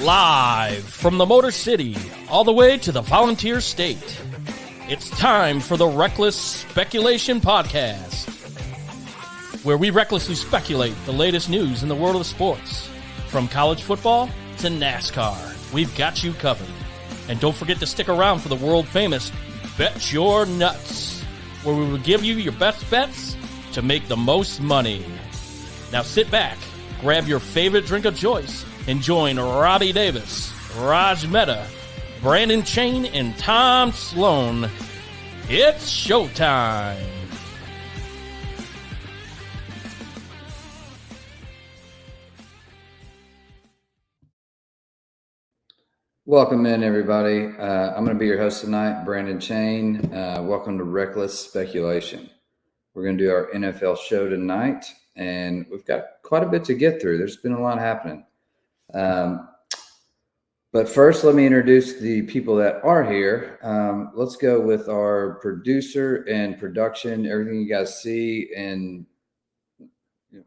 Live from the Motor City, all the way to the Volunteer State. It's time for the Reckless Speculation Podcast, where we recklessly speculate the latest news in the world of sports. From college football to NASCAR, we've got you covered. And don't forget to stick around for the world-famous Bet Your Nuts, where we will give you your best bets to make the most money. Now sit back, grab your favorite drink of choice, and join Robbie Davis, Raj Mehta, Brandon Chain, and Tom Sloan. It's showtime. Welcome in, everybody. I'm going to be your host tonight, Brandon Chain. Welcome to Reckless Speculation. We're going to do our NFL show tonight, and we've got quite a bit to get through. There's been a lot happening. But first, let me introduce the people that are here. Let's go with our producer and production. Everything you guys see and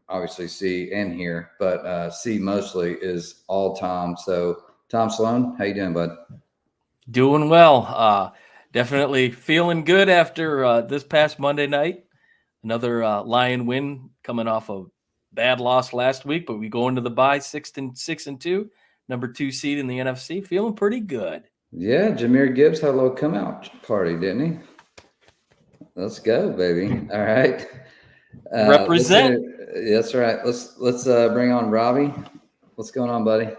obviously see and hear, but see mostly is all Tom. So Tom Sloan, how you doing, bud? Doing well. Definitely feeling good after this past Monday night. Another Lion win coming off a bad loss last week, but we go into the bye 6-2, number 2 seed in the NFC. Feeling pretty good. Yeah, Jahmyr Gibbs had a little come out party, didn't he? Let's go, baby. All right. Represent. That's right. Let's bring on Robbie. What's going on, buddy?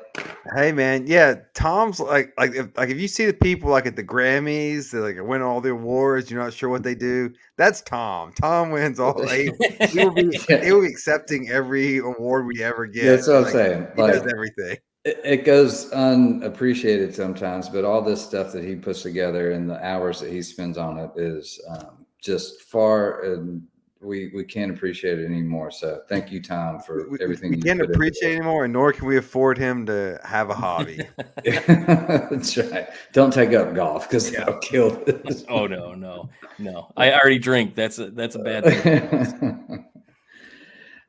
Hey man, yeah, Tom's like if you see the people like at the Grammys, they like win all the awards, you're not sure what they do. That's Tom. Tom wins all. He will be accepting every award we ever get. That's what I'm saying. He does everything. It goes unappreciated sometimes, but all this stuff that he puts together and the hours that he spends on it is just far. We can't appreciate it anymore. So thank you, Tom, for everything. We can't appreciate it anymore, and nor can we afford him to have a hobby. That's right. Don't take up golf because that'll kill this. Oh no. I already drink. That's a bad thing.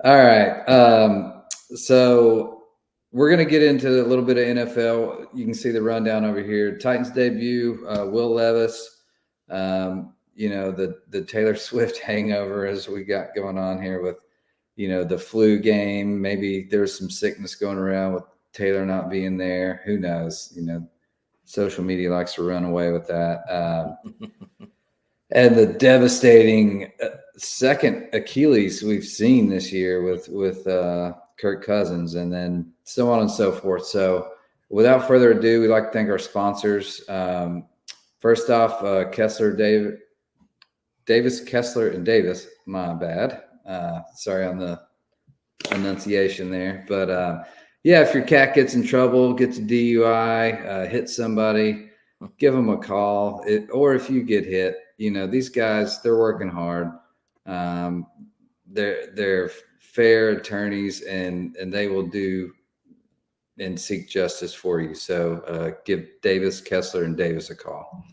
All right. So we're going to get into a little bit of NFL. You can see the rundown over here. Titans debut, Will Levis. The Taylor Swift hangover as we got going on here with, the flu game. Maybe there was some sickness going around with Taylor not being there. Who knows? Social media likes to run away with that. And the devastating second Achilles we've seen this year with Kirk Cousins, and then so on and so forth. So without further ado, we'd like to thank our sponsors. First off, Davis, Kessler, and Davis. My bad. Sorry on the enunciation there. But, if your cat gets in trouble, gets a DUI, hits somebody, give them a call. Or if you get hit, these guys, they're working hard. They're fair attorneys, and they will do and seek justice for you. So give Davis, Kessler, and Davis a call.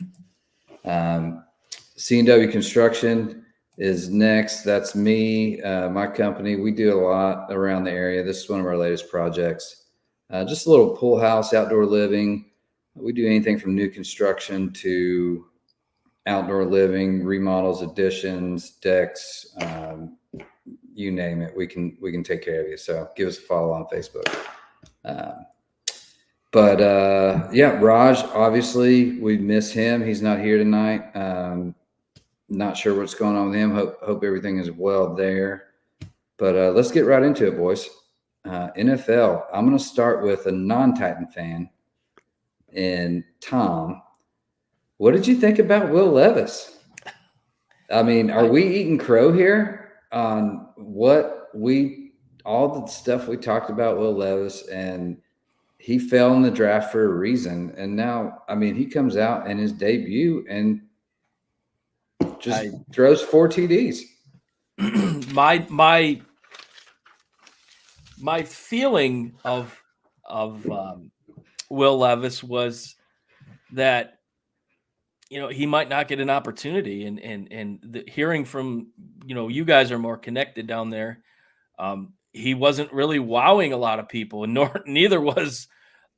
C&W Construction is next. That's me, my company. We do a lot around the area. This is one of our latest projects. Just a little pool house, outdoor living. We do anything from new construction to outdoor living, remodels, additions, decks, you name it. We can take care of you. So give us a follow on Facebook. Raj, obviously we miss him. He's not here tonight. Not sure what's going on with him. Hope everything is well there. But let's get right into it, boys. NFL. I'm going to start with a non-Titan fan. And Tom, what did you think about Will Levis? I mean, are we eating crow here on all the stuff we talked about Will Levis, and he fell in the draft for a reason. And now, he comes out in his debut and just throws 4 TDs. My feeling of Will Levis was that he might not get an opportunity, and hearing from you guys are more connected down there. He wasn't really wowing a lot of people, and neither was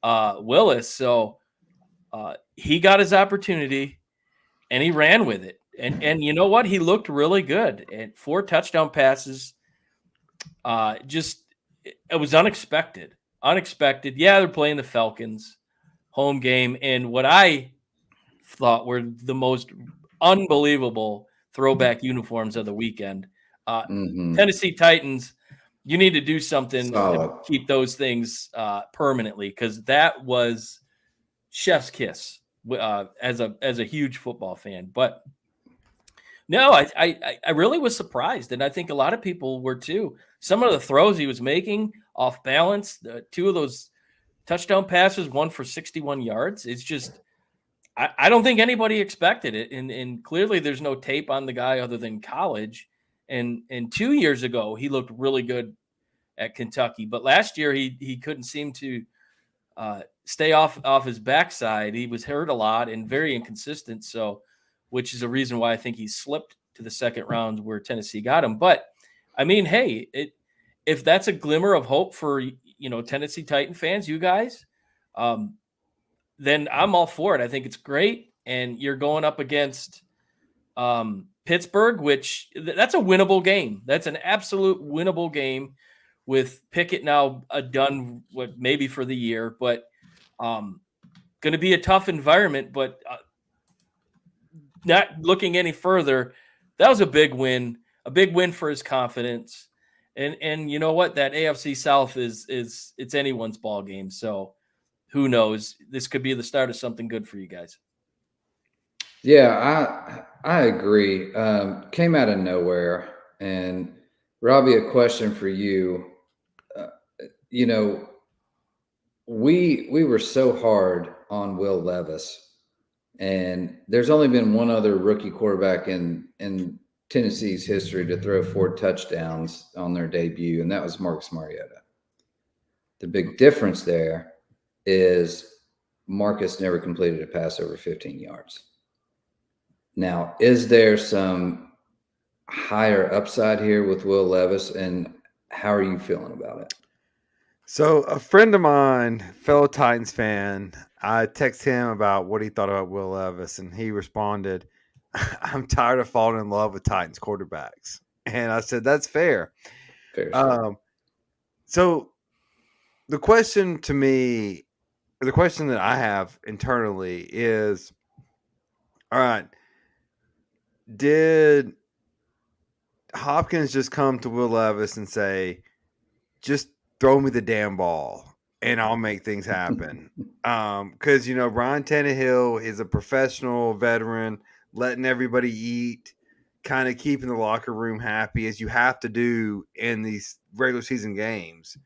Willis. So he got his opportunity and he ran with it. And you know what? He looked really good. And 4 touchdown passes. It was unexpected. Unexpected. Yeah, they're playing the Falcons home game. And what I thought were the most unbelievable throwback uniforms of the weekend. Tennessee Titans, you need to do something to keep those things permanently, because that was chef's kiss as a huge football fan. But no, I really was surprised, and I think a lot of people were too. Some of the throws he was making off balance, 2 of those touchdown passes, 1 for 61 yards. It's just I don't think anybody expected it, and clearly there's no tape on the guy other than college. And 2 years ago he looked really good at Kentucky, but last year he couldn't seem to stay off his backside. He was hurt a lot and very inconsistent. So, which is a reason why I think he slipped to the second round where Tennessee got him. But I mean, hey, if that's a glimmer of hope for Tennessee Titan fans, you guys, then I'm all for it. I think it's great. And you're going up against Pittsburgh, which that's a winnable game. That's an absolute winnable game with Pickett now done maybe for the year, but going to be a tough environment. But not looking any further, that was a big win for his confidence. And you know what? That AFC South is it's anyone's ball game. So who knows? This could be the start of something good for you guys. Yeah, I agree. Came out of nowhere. And Robbie, a question for you. We were so hard on Will Levis, and there's only been one other rookie quarterback in Tennessee's history to throw 4 touchdowns on their debut, and that was Marcus Mariota. The big difference there is Marcus never completed a pass over 15 yards. Now, is there some higher upside here with Will Levis, and how are you feeling about it? So a friend of mine, fellow Titans fan, I texted him about what he thought about Will Levis, and he responded, "I'm tired of falling in love with Titans quarterbacks." And I said, "That's fair." So the question to me, the question that I have internally is, all right, did Hopkins just come to Will Levis and say, just throw me the damn ball and I'll make things happen? Because, Ryan Tannehill is a professional veteran, letting everybody eat, kind of keeping the locker room happy, as you have to do in these regular season games.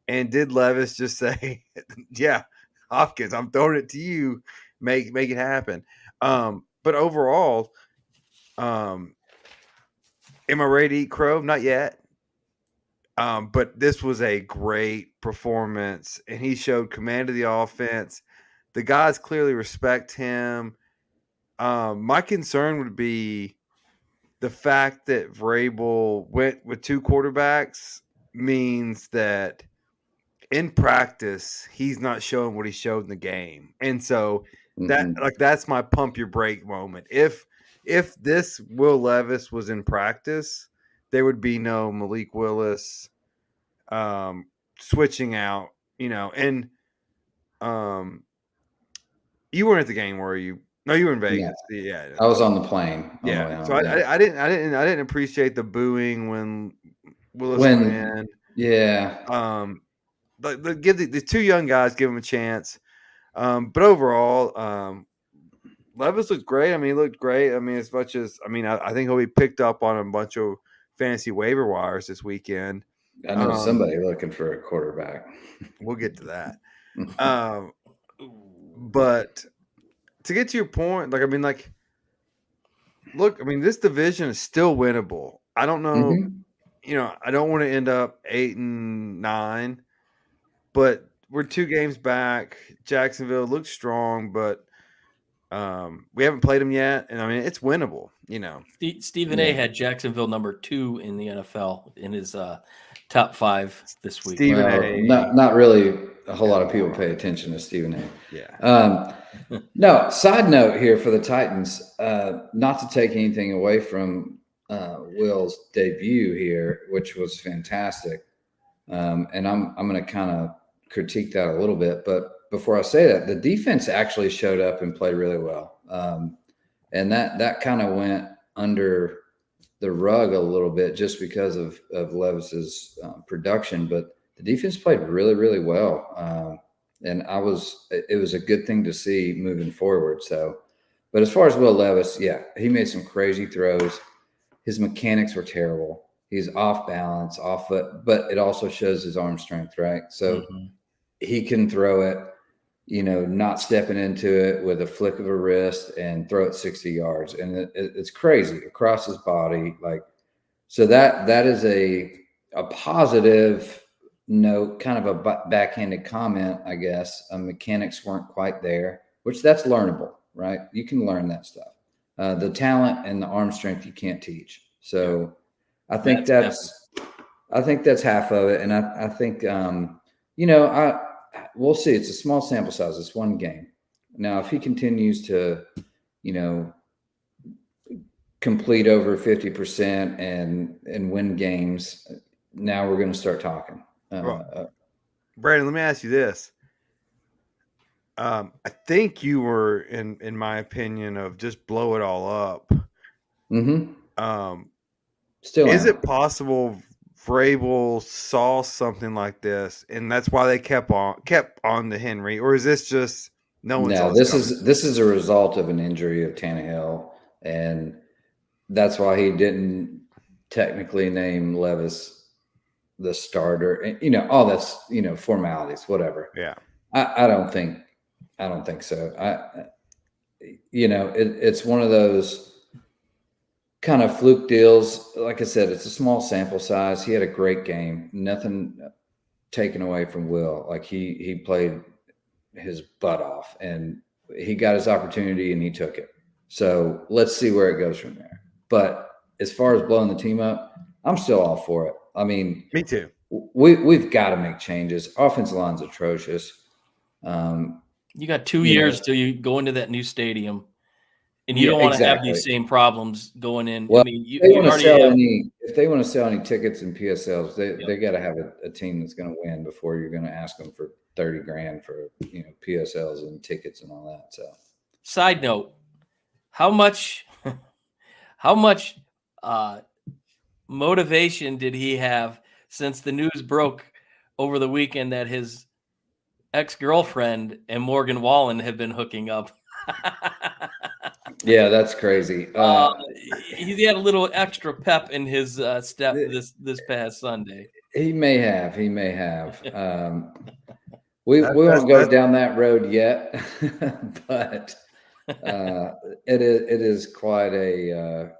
And did Levis just say, yeah, Hopkins, I'm throwing it to you, make it happen? But overall, am I ready to eat crow? Not yet. But this was a great performance, and he showed command of the offense. The guys clearly respect him. My concern would be the fact that Vrabel went with 2 quarterbacks means that in practice he's not showing what he showed in the game, and so that's my pump your brake moment. If this Will Levis was in practice, there would be no Malik Willis switching out, and you weren't at the game, were you? No, you were in Vegas. Yeah. I was on the plane. So I didn't appreciate the booing when Willis went in. Yeah. Give the 2 young guys, give them a chance. But overall, Levis looked great. I mean, he looked great. I mean, as much as I think he'll be picked up on a bunch of fantasy waiver wires this weekend. I know somebody looking for a quarterback. We'll get to that. But to get to your point, this division is still winnable. I don't know, I don't want to end up 8-9, but we're 2 games back. Jacksonville looks strong, but we haven't played them yet, and it's winnable. Stephen A had Jacksonville number 2 in the NFL in his top 5 this week. Stephen A, not really a whole lot of people pay attention to Stephen A. Yeah. No, side note here for the Titans, not to take anything away from Will's debut here, which was fantastic. And I'm going to kind of critique that a little bit. But before I say that, the defense actually showed up and played really well. And that kind of went under the rug a little bit just because of Levis's production. But the defense played really, really well. And it was a good thing to see moving forward. So, but as far as Will Levis, yeah, he made some crazy throws. His mechanics were terrible. He's off balance, off foot, but it also shows his arm strength, right? So he can throw it, not stepping into it with a flick of a wrist and throw it 60 yards. And it's crazy across his body. So that is a positive note, kind of a backhanded comment, I guess. Mechanics weren't quite there, which that's learnable, right? You can learn that stuff. The talent and the arm strength you can't teach. So I think that's half of it. And I think, we'll see. It's a small sample size. It's one game. Now, if he continues to, complete over 50% and win games, now we're going to start talking. Brandon, let me ask you this. I think you were in my opinion of just blow it all up. Still, is it possible Vrabel saw something like this and that's why they kept on to Henry, or is this just no one? No, this is a result of an injury of Tannehill, and that's why he didn't technically name Levis the starter. And all that's formalities, whatever. Yeah, I don't think so. It's one of those kind of fluke deals. Like I said, it's a small sample size. He had a great game. Nothing taken away from Will. Like he played his butt off and he got his opportunity and he took it. So let's see where it goes from there. But as far as blowing the team up, I'm still all for it. I mean, me too. We've got to make changes. Offensive line's atrocious. You got 2 years till you go into that new stadium, and you don't want to have these same problems going in. Well, I mean, if they want to sell any tickets and PSLs, they got to have a team that's going to win before you're going to ask them for $30,000 for PSLs and tickets and all that. So, side note, how much motivation did he have since the news broke over the weekend that his ex-girlfriend and Morgan Wallen have been hooking up? Yeah, that's crazy. He had a little extra pep in his step this past Sunday. He may have. We won't go down that road yet, but it is quite a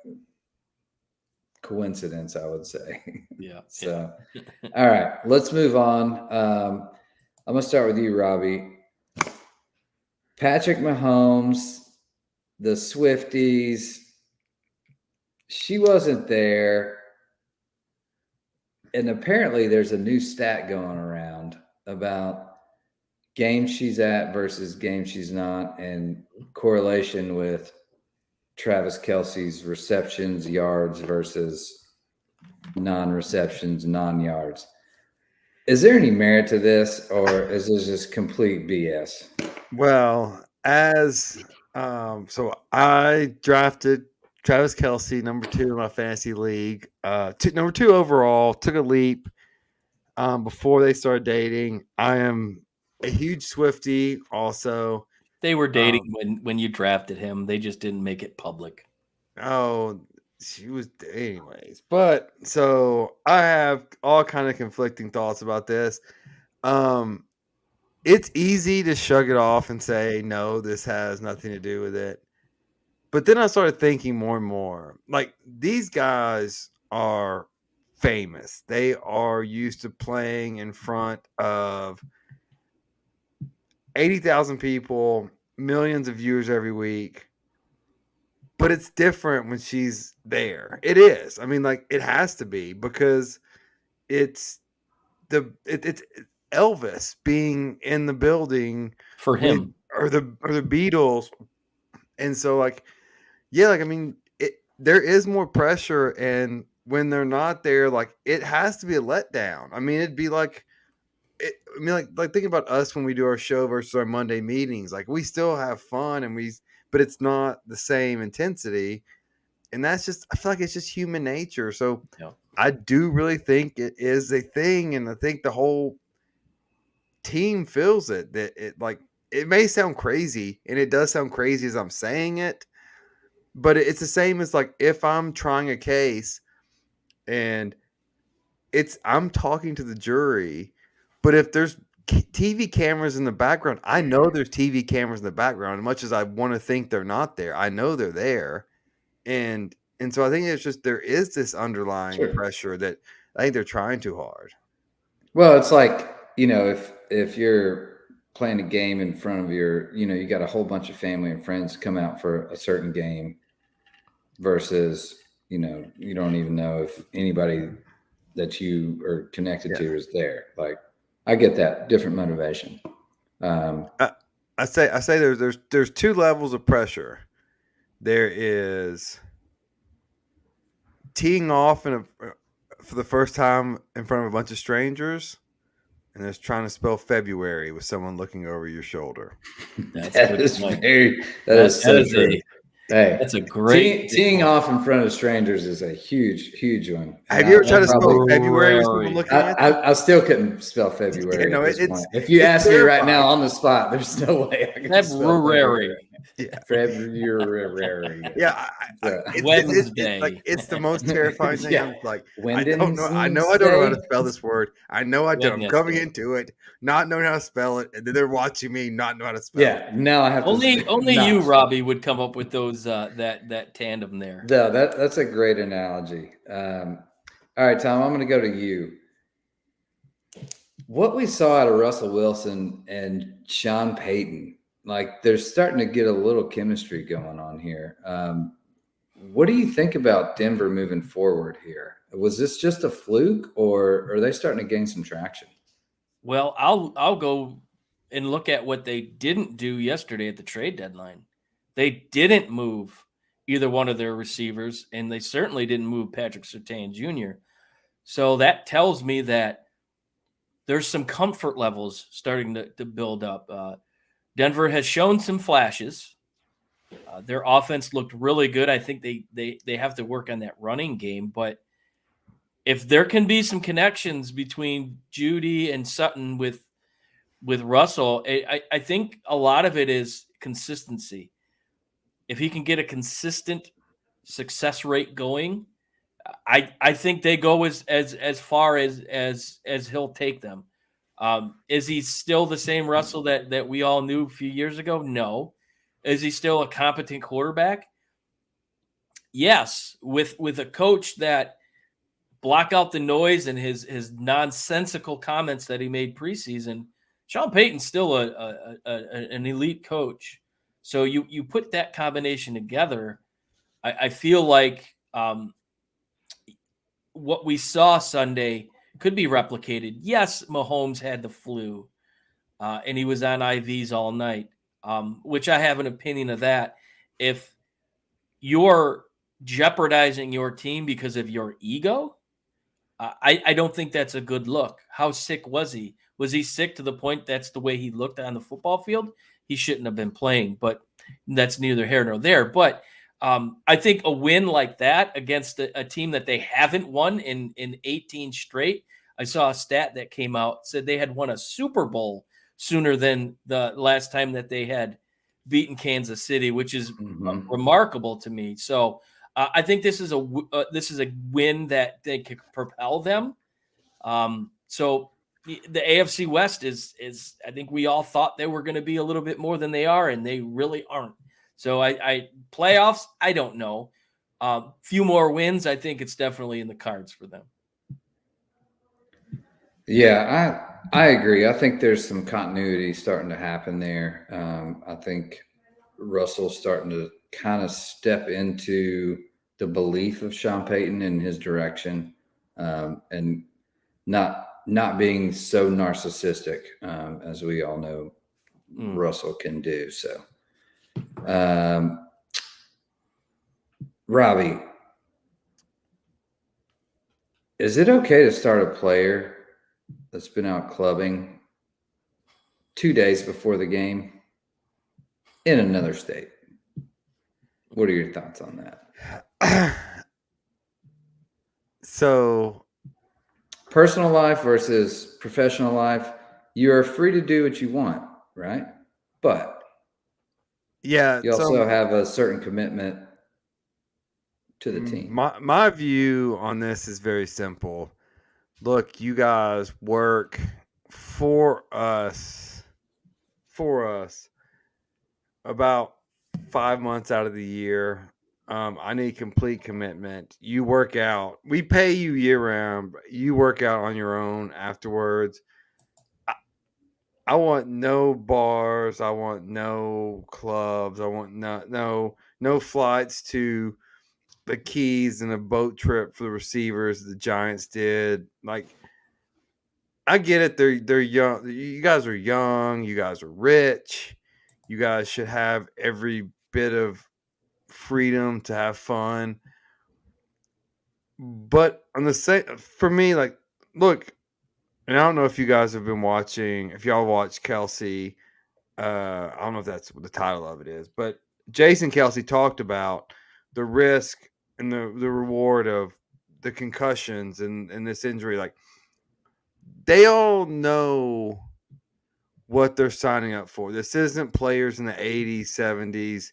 coincidence, I would say. Yeah. So, all right, let's move on. I'm gonna start with you, Robbie. Patrick Mahomes, the Swifties. She wasn't there, and apparently there's a new stat going around about games she's at versus games she's not, and correlation with Travis Kelce's receptions, yards versus non-receptions, non-yards. Is there any merit to this, or is this just complete BS? Well, so I drafted Travis Kelce number 2 in my fantasy league. Number 2 overall, took a leap before they started dating. I am a huge Swiftie also. They were dating when you drafted him. They just didn't make it public. Oh, she was anyways. But so I have all kind of conflicting thoughts about this. It's easy to shrug it off and say, no, this has nothing to do with it. But then I started thinking more and more, like, these guys are famous. They are used to playing in front of 80,000 people, millions of viewers every week. But it's different when she's there. It is. I mean, like, it has to be, because it's Elvis being in the building for him. or the Beatles. And so like, yeah, like, I mean, there is more pressure, and when they're not there, like, it has to be a letdown. I mean, it'd be like, like think about us when we do our show versus our Monday meetings. Like, we still have fun, but it's not the same intensity, and that's just, I feel like it's just human nature. So Yeah. I do really think it is a thing, and I think the whole team feels it. That it may sound crazy, and it does sound crazy as I'm saying it, but it's the same as like if I'm trying a case and I'm talking to the jury, but if there's TV cameras in the background, I know there's TV cameras in the background. As much as I want to think they're not there, I know they're there, and so I think it's just there is this underlying pressure that I think they're trying too hard. Well, it's like, if you're playing a game in front of you got a whole bunch of family and friends come out for a certain game versus, you don't even know if anybody that you are connected to is there. Like, I get that different motivation. I say there's two levels of pressure. There is teeing off for the first time in front of a bunch of strangers, and there's trying to spell February with someone looking over your shoulder. That is so true. Hey, that's a great teeing off in front of strangers is a huge one. Have you ever tried to spell February with someone looking at you? I still couldn't spell February. No, if you ask me right now on the spot, there's no way I can spell February. Yeah. February. Yeah. Wednesday. It's the most terrifying thing. I'm like, Wednesday. I don't know how to spell this word. I know I don't. I'm coming into it not knowing how to spell it, and then they're watching me not know how to spell it. Yeah, now I have only you, Robbie, would come up with those that tandem there. No, that's a great analogy. All right, Tom, I'm going to go to you. What we saw out of Russell Wilson and Sean Payton, like, they're starting to get a little chemistry going on here. What do you think about Denver moving forward here? Was this just a fluke, or are they starting to gain some traction? Well, I'll go and look at what they didn't do yesterday at the trade deadline. They didn't move either one of their receivers, and they certainly didn't move Patrick Surtain Jr. So that tells me that there's some comfort levels starting to build up. Denver has shown some flashes. Their offense looked really good. I think they have to work on that running game, but if there can be some connections between Judy and Sutton with Russell, I think a lot of it is consistency. If he can get a consistent success rate going, I think they go as far as he'll take them. Is he still the same Russell that we all knew a few years ago? No. Is he still a competent quarterback? Yes. With a coach that block out the noise and his nonsensical comments that he made preseason, Sean Payton's still an elite coach. So you put that combination together, I feel like what we saw Sunday could be replicated. Yes, Mahomes had the flu, and he was on IVs all night, which I have an opinion of that. If you're jeopardizing your team because of your ego, I don't think that's a good look. How sick was he? Was he sick to the point that's the way he looked on the football field? He shouldn't have been playing, but that's neither here nor there. But I think a win like that against a team that they haven't won in 18 straight. I saw a stat that came out, said they had won a Super Bowl sooner than the last time that they had beaten Kansas City, which is remarkable to me. So I think this is a win that they could propel them. So the AFC West is I think we all thought they were going to be a little bit more than they are, and they really aren't. So I playoffs, I don't know. Few more wins, I think it's definitely in the cards for them. Yeah, I agree. I think there's some continuity starting to happen there. I think Russell's starting to kind of step into the belief of Sean Payton in his direction, and not not being so narcissistic, as we all know Russell can do. So, Robbie, is it okay to start a player that's been out clubbing 2 days before the game in another state? What are your thoughts on that? So, personal life versus professional life, you are free to do what you want, right? But yeah, you also have a certain commitment to the team. My view on this is very simple. Look, you guys work for us about 5 months out of the year. I need complete commitment. You work out. We pay you year round. You work out on your own afterwards. I want no bars. I want no clubs. I want no flights to the Keys and a boat trip for the receivers the Giants did. Like, I get it. They're young. You guys are young. You guys are rich. You guys should have every bit of freedom to have fun. But on the same, for me, like, look, and I don't know if you guys have been watching. If y'all watch Kelsey, I don't know if that's what the title of it is, but Jason Kelsey talked about the risk and the reward of the concussions and this injury. Like, they all know what they're signing up for. This isn't players in the 80s, 70s.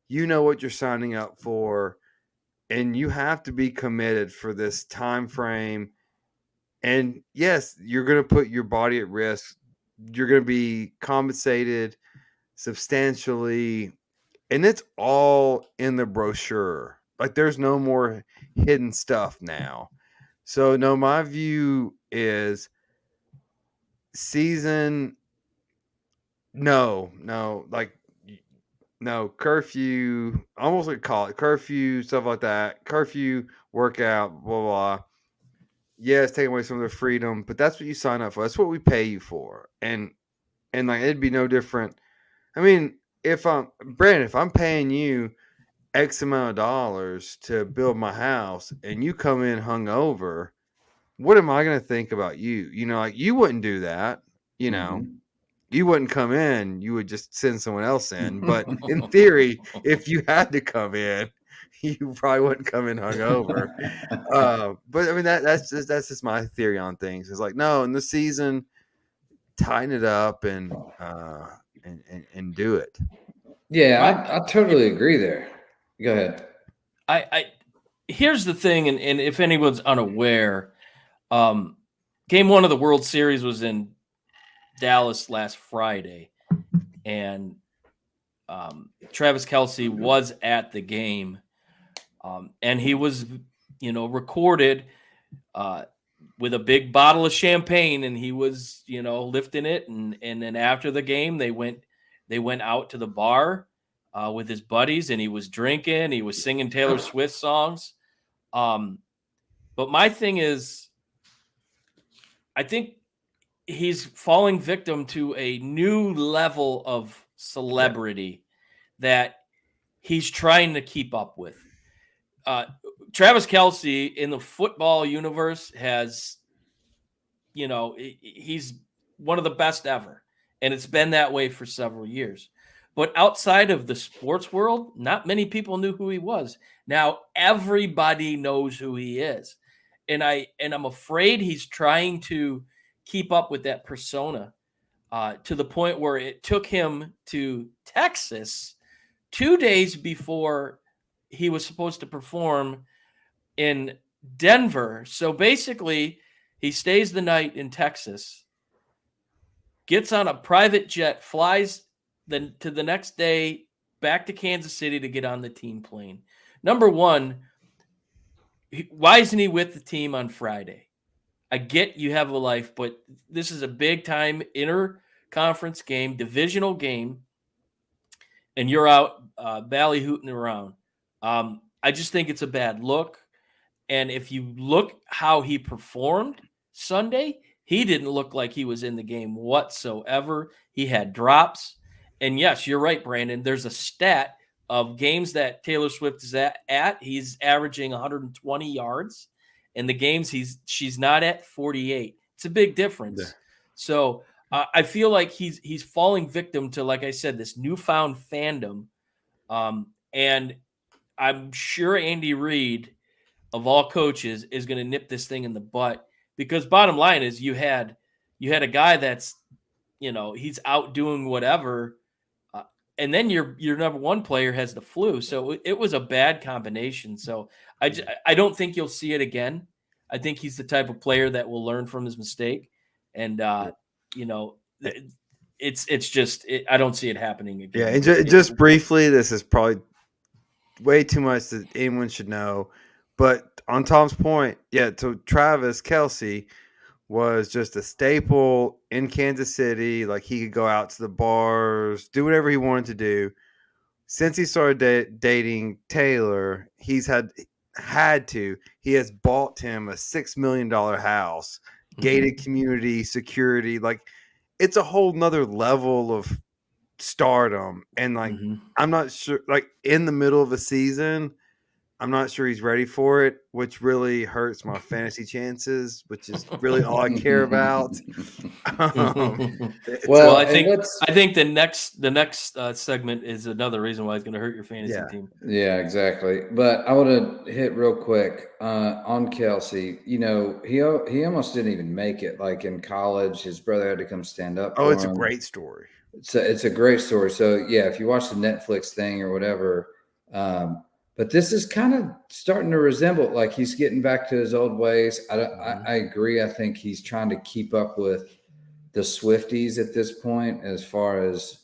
You know what you're signing up for, and you have to be committed for this time frame. And yes, you're going to put your body at risk. You're going to be compensated substantially, and it's all in the brochure. Like, there's no more hidden stuff now. So no, my view is season no, curfew. I almost like call it curfew, stuff like that. Curfew, workout, blah blah. Yes, taking away some of their freedom, but that's what you sign up for. That's what we pay you for, and like, it'd be no different. I mean, if I'm paying you X amount of dollars to build my house, and you come in hungover, what am I going to think about you? You know, like, you wouldn't do that. You know, you wouldn't come in. You would just send someone else in. But in theory, if you had to come in, you probably wouldn't come in hungover. But I mean, that's just my theory on things. It's like, no, in the season, tighten it up and do it. Yeah, I totally agree there. Go ahead. I here's the thing, and if anyone's unaware, game 1 of the World Series was in Dallas last Friday, and Travis Kelce was at the game, and he was, recorded with a big bottle of champagne, and he was, lifting it, and then after the game, they went out to the bar with his buddies, and he was drinking, he was singing Taylor Swift songs. But my thing is, I think he's falling victim to a new level of celebrity that he's trying to keep up with. Travis Kelce in the football universe has, he's one of the best ever. And it's been that way for several years. But outside of the sports world, not many people knew who he was. Now everybody knows who he is. And I'm afraid he's trying to keep up with that persona to the point where it took him to Texas 2 days before he was supposed to perform in Denver. So basically, he stays the night in Texas, gets on a private jet, flies to the next day back to Kansas City to get on the team plane. Number one, why isn't he with the team on Friday? I get you have a life, but this is a big time inter-conference game, divisional game, and you're out ballyhooting around. I just think it's a bad look. And if you look how he performed Sunday, he didn't look like he was in the game whatsoever. He had drops. And yes, you're right, Brandon. There's a stat of games that Taylor Swift is at. He's averaging 120 yards. And the games she's not at 48. It's a big difference. Yeah. So I feel like he's falling victim to, like I said, this newfound fandom. And I'm sure Andy Reid, of all coaches, is going to nip this thing in the butt, because bottom line is you had a guy that's, he's out doing whatever, and then your number one player has the flu. So it was a bad combination. So I don't think you'll see it again. I think he's the type of player that will learn from his mistake, and it's just I don't see it happening again. Yeah, and just briefly, this is probably way too much that anyone should know, but on Tom's point, yeah, so Travis Kelce was just a staple in Kansas City. Like, he could go out to the bars, do whatever he wanted to do. Since he started dating Taylor, he's he has bought him a $6 million house, gated community, security. Like, it's a whole nother level of stardom. And like, I'm not sure, like, in the middle of a season, I'm not sure he's ready for it, which really hurts my fantasy chances, which is really all I care about. Well, I think the next segment is another reason why it's going to hurt your fantasy team. Yeah, exactly. But I want to hit real quick on Kelce. He almost didn't even make it. Like, in college, his brother had to come stand up for him. It's a great story. It's a great story. So yeah, if you watch the Netflix thing or whatever. But this is kind of starting to resemble, like, he's getting back to his old ways. I agree. I think he's trying to keep up with the Swifties at this point, as far as,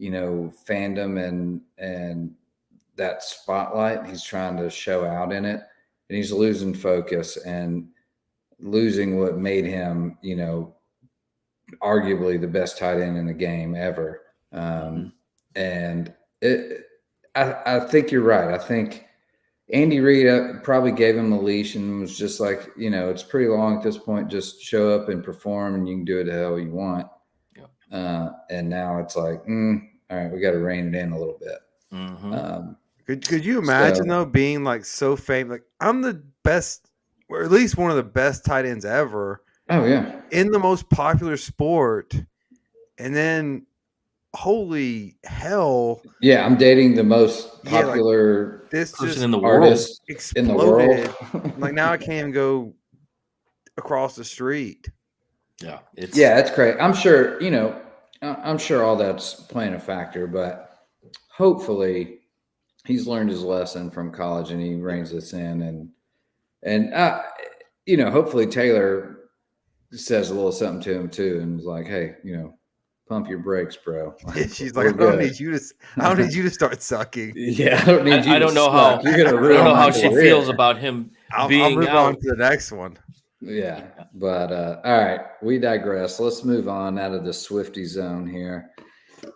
fandom and that spotlight. He's trying to show out in it, and he's losing focus and losing what made him, arguably the best tight end in the game ever. And I think you're right. I think Andy Reid probably gave him a leash and was just like, it's pretty long at this point. Just show up and perform, and you can do it the hell you want. Yeah. And now it's like, all right, we got to rein it in a little bit. Could you imagine though, being like so famous? Like, I'm the best, or at least one of the best tight ends ever. Oh yeah, in the most popular sport, and then, holy hell! Yeah, I'm dating the most popular person in the world. In the world. Like, now I can't even go across the street. Yeah, it's great. I'm sure, I'm sure all that's playing a factor, but hopefully he's learned his lesson from college and he reins this in, and hopefully Taylor says a little something to him too, and was like, hey, pump your brakes, bro. She's like, I don't need you to start sucking. Yeah, I don't need you. I don't know how. I don't know how she feels about him being I'll move out. on to the next one. Yeah, but all right, we digress. Let's move on out of the Swiftie zone here,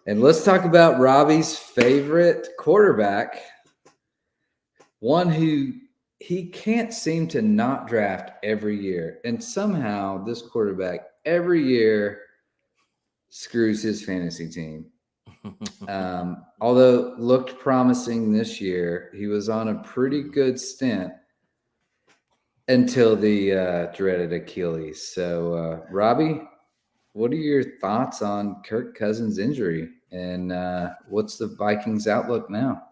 and let's talk about Robbie's favorite quarterback, one who he can't seem to not draft every year, and somehow this quarterback every year screws his fantasy team. Although looked promising this year, he was on a pretty good stint until the dreaded Achilles. So, Robbie, what are your thoughts on Kirk Cousins' injury, and what's the Vikings' outlook now?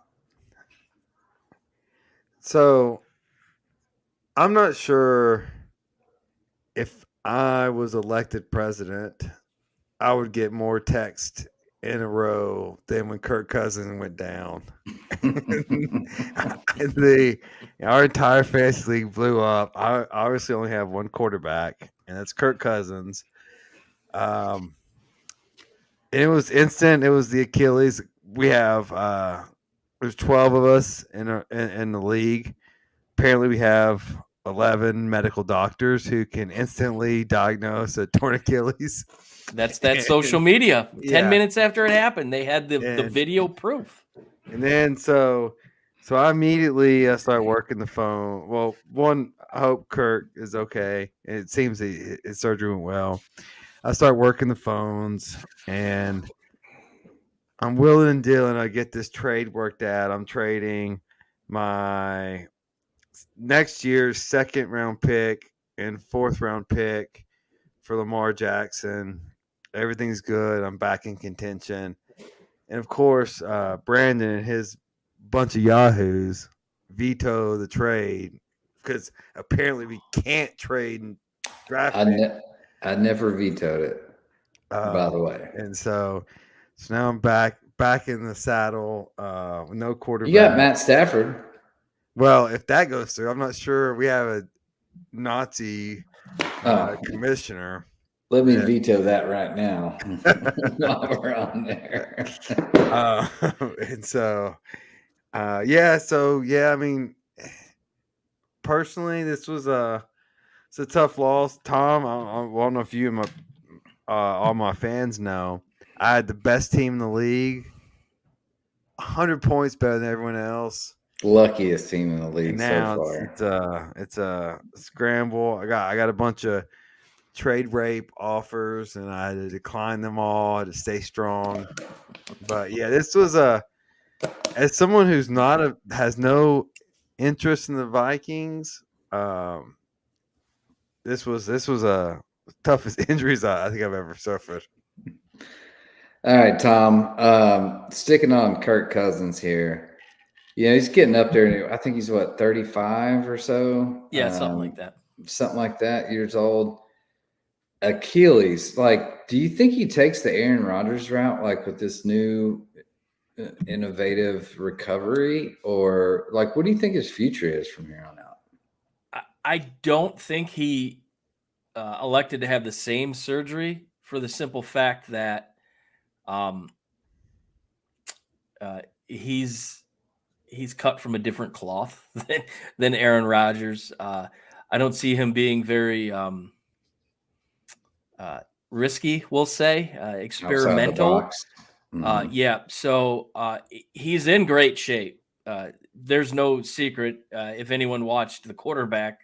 So, I'm not sure if I was elected president, I would get more text in a row than when Kirk Cousins went down. Our entire fantasy league blew up. I obviously only have one quarterback, and that's Kirk Cousins. And it was instant. It was the Achilles. We have there's 12 of us in the league. Apparently, we have 11 medical doctors who can instantly diagnose a torn Achilles. That's social media. 10 minutes after it happened, they had the video proof. And then so I immediately started working the phone. Well, one, hope Kirk is okay. It seems his surgery went well. I start working the phones, and I'm willing and dealing. I get this trade worked out. I'm trading my next year's second round pick and fourth round pick for Lamar Jackson. Everything's good. I'm back in contention. And of course, Brandon and his bunch of yahoos veto the trade because apparently we can't trade and draft pick. I never vetoed it, by the way. And so now I'm back in the saddle with no quarterback. You got Matt Stafford. Well, if that goes through, I'm not sure. We have a Nazi commissioner. Let me veto that right now while we're on there. And so, I mean, personally, this was it's a tough loss. Tom, I don't know if you and all my fans know, I had the best team in the league, 100 points better than everyone else. Luckiest team in the league now so far. It's a scramble. I got a bunch of trade rape offers, and I had to decline them all. I had to stay strong. But yeah, this was as someone who's has no interest in the Vikings. This was a toughest injuries I think I've ever suffered. All right, Tom. Sticking on Kirk Cousins here. Yeah, he's getting up there. I think he's 35 or so. Yeah, something like that. Years old. Achilles. Do you think he takes the Aaron Rodgers route, with this new innovative recovery, or what do you think his future is from here on out? I don't think he elected to have the same surgery for the simple fact that he's cut from a different cloth than Aaron Rodgers. I don't see him being very risky, we'll say, experimental. Mm-hmm. So he's in great shape. There's no secret. If anyone watched the quarterback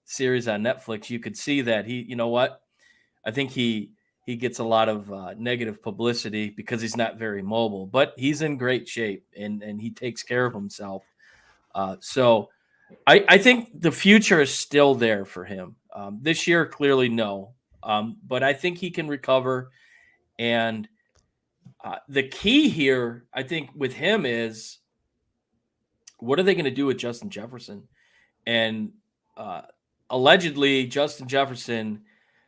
series on Netflix, you could see that I think he gets a lot of negative publicity because he's not very mobile, but he's in great shape and he takes care of himself. So I think the future is still there for him. This year, clearly no. But I think he can recover. And the key here, I think, with him is, what are they going to do with Justin Jefferson? And allegedly, Justin Jefferson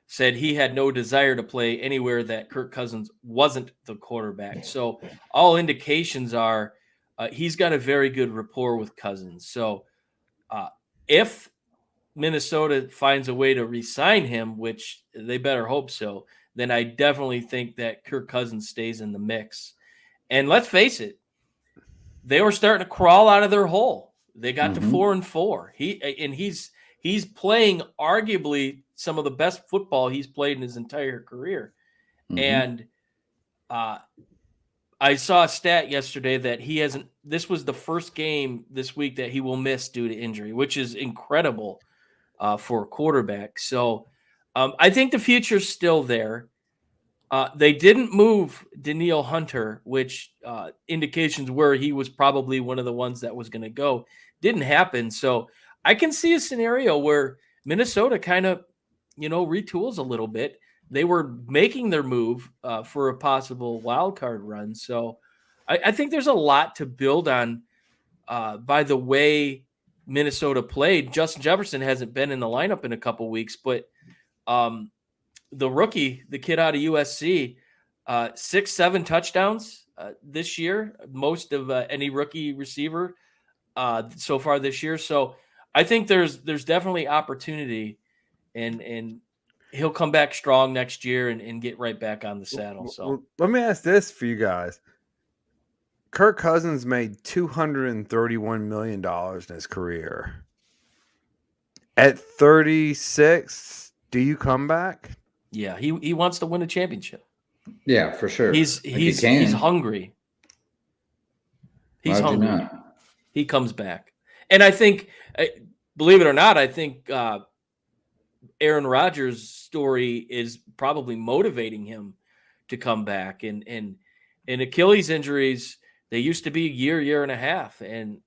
said he had no desire to play anywhere that Kirk Cousins wasn't the quarterback. So all indications are he's got a very good rapport with Cousins. So if Minnesota finds a way to re-sign him, which they better hope so, then I definitely think that Kirk Cousins stays in the mix. And let's face it, they were starting to crawl out of their hole. They got to 4-4. He's playing arguably some of the best football he's played in his entire career. Mm-hmm. And I saw a stat yesterday that this was the first game this week that he will miss due to injury, which is incredible for a quarterback. So I think the future's still there. They didn't move Danielle Hunter, which indications were he was probably one of the ones that was going to go. Didn't happen. So I can see a scenario where Minnesota kind of, retools a little bit. They were making their move for a possible wild card run. So I think there's a lot to build on by the way Minnesota played. Justin Jefferson hasn't been in the lineup in a couple weeks, but the rookie, the kid out of USC, 6-7 touchdowns this year, most of any rookie receiver so far this year. So I think there's definitely opportunity, and he'll come back strong next year and get right back on the saddle. So let me ask this for you guys. Kirk Cousins made $231 million in his career. At 36, do you come back? Yeah, he wants to win a championship. Yeah, for sure. He's hungry. He's hungry. He comes back. And I think believe it or not, I think Aaron Rodgers' story is probably motivating him to come back. And Achilles injuries, they used to be a year and a half, and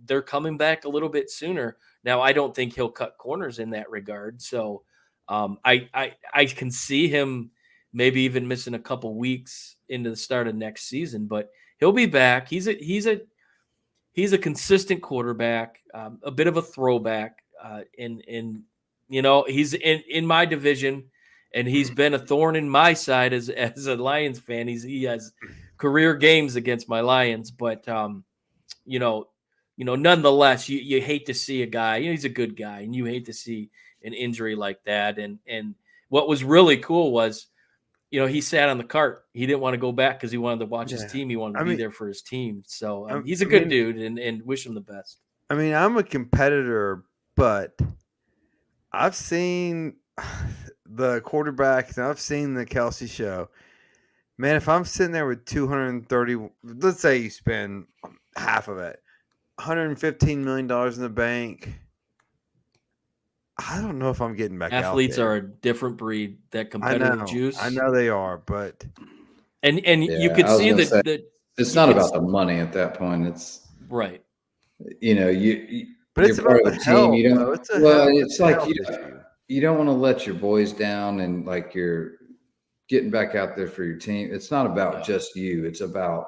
they're coming back a little bit sooner. Now, I don't think he'll cut corners in that regard. So I can see him maybe even missing a couple weeks into the start of next season, but he'll be back. He's a consistent quarterback, a bit of a throwback, in he's in my division, and he's been a thorn in my side as a Lions fan. He has career games against my Lions, but nonetheless, you hate to see a guy. He's a good guy, and you hate to see an injury like that. And what was really cool was, he sat on the cart. He didn't want to go back because he wanted to watch his team. He wanted to be there for his team. So he's a good dude, and wish him the best. I mean, I'm a competitor, but I've seen the quarterbacks and I've seen the Kelsey show. Man, if I'm sitting there with 230, let's say you spend half of it, $115 million in the bank, I don't know if I'm getting back out there. Athletes are a different breed. That competitive juice. I know they are, but and you could see that it's not about the money at that point. It's right. But it's about the team. You don't. It's like you don't want to let your boys down, and like you're getting back out there for your team. It's not about just you. It's about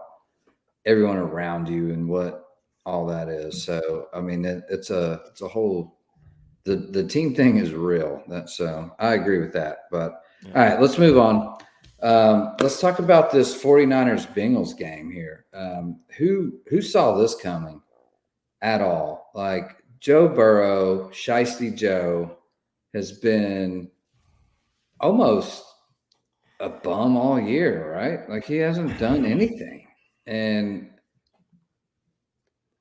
everyone around you and what all that is. So I mean, it's a whole. The team thing is real. So I agree with that. But all right, let's move on. Let's talk about this 49ers Bengals game here. Who saw this coming at all? Like Joe Burrow, Shiesty Joe, has been almost a bum all year, right? Like he hasn't done anything. And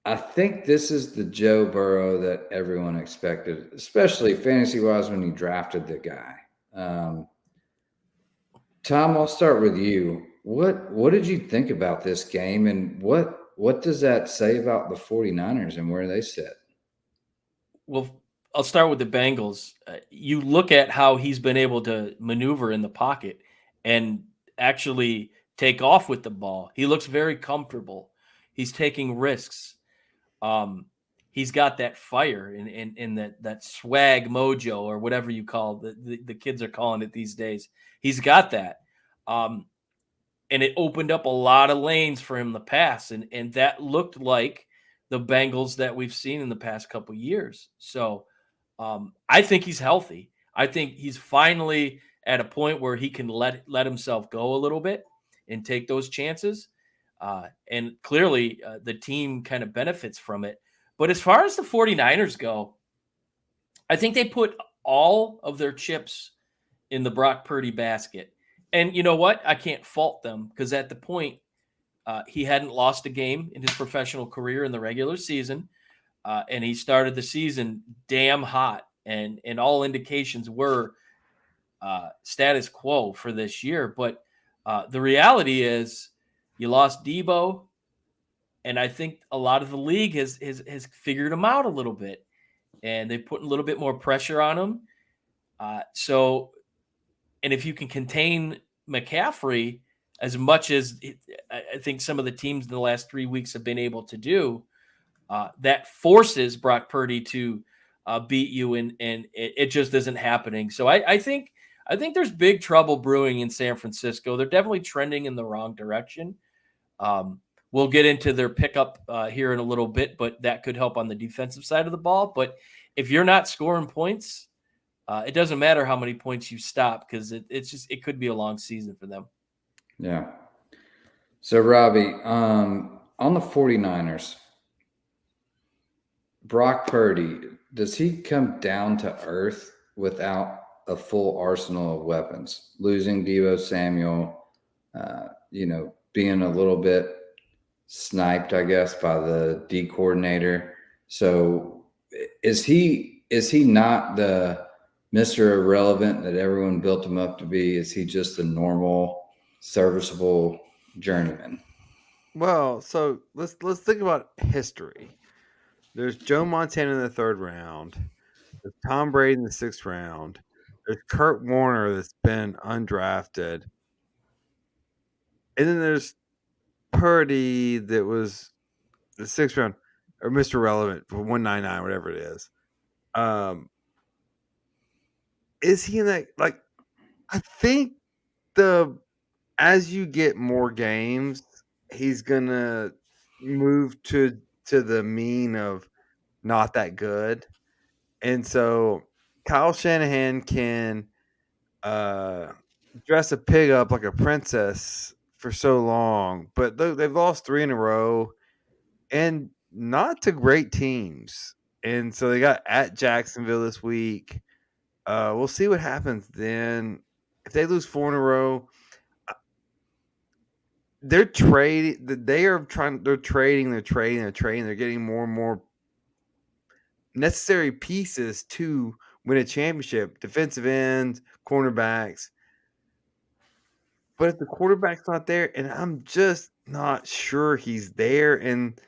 I think this is the Joe Burrow that everyone expected, especially fantasy-wise when you drafted the guy. Tom, I'll start with you. What did you think about this game, and what does that say about the 49ers and where they sit? Well, I'll start with the Bengals. You look at how he's been able to maneuver in the pocket and actually take off with the ball. He looks very comfortable. He's taking risks. He's got that fire and that swag mojo, or whatever you call the kids are calling it these days. He's got that. And it opened up a lot of lanes for him to pass. And that looked like the Bengals that we've seen in the past couple of years. So I think he's healthy. I think he's finally at a point where he can let himself go a little bit and take those chances. And clearly the team kind of benefits from it. But as far as the 49ers go, I think they put all of their chips in the Brock Purdy basket. And you know what? I can't fault them, because at the point, he hadn't lost a game in his professional career in the regular season. And he started the season damn hot. And all indications were status quo for this year. But the reality is, you lost Debo, and I think a lot of the league has figured him out a little bit, and they put a little bit more pressure on him. And if you can contain McCaffrey as much as I think some of the teams in the last 3 weeks have been able to do, that forces Brock Purdy to beat you, and it just isn't happening. So I think there's big trouble brewing in San Francisco. They're definitely trending in the wrong direction. We'll get into their pickup here in a little bit, but that could help on the defensive side of the ball. But if you're not scoring points, it doesn't matter how many points you stop, because it could be a long season for them. Yeah. So, Robbie, on the 49ers, Brock Purdy, does he come down to earth without a full arsenal of weapons? Losing Deebo Samuel, being a little bit sniped, I guess, by the D coordinator. So is he not the Mr. Irrelevant that everyone built him up to be? Is he just a normal, serviceable journeyman? Well, so let's think about history. There's Joe Montana in the 3rd round. There's Tom Brady in the 6th round. There's Kurt Warner that's been undrafted. And then there's Purdy that was the 6th round, or Mr. Relevant for 199, whatever it is. Is he in that? Like, I think as you get more games, he's gonna move to the mean of not that good. And so Kyle Shanahan can dress a pig up like a princess for so long, but they've lost 3 in a row and not to great teams. And so they got at Jacksonville this week. We'll see what happens then. If they lose 4 in a row, they're trading. They're trading. They're getting more and more necessary pieces to win a championship. Defensive ends, cornerbacks. But if the quarterback's not there, and I'm just not sure he's there. And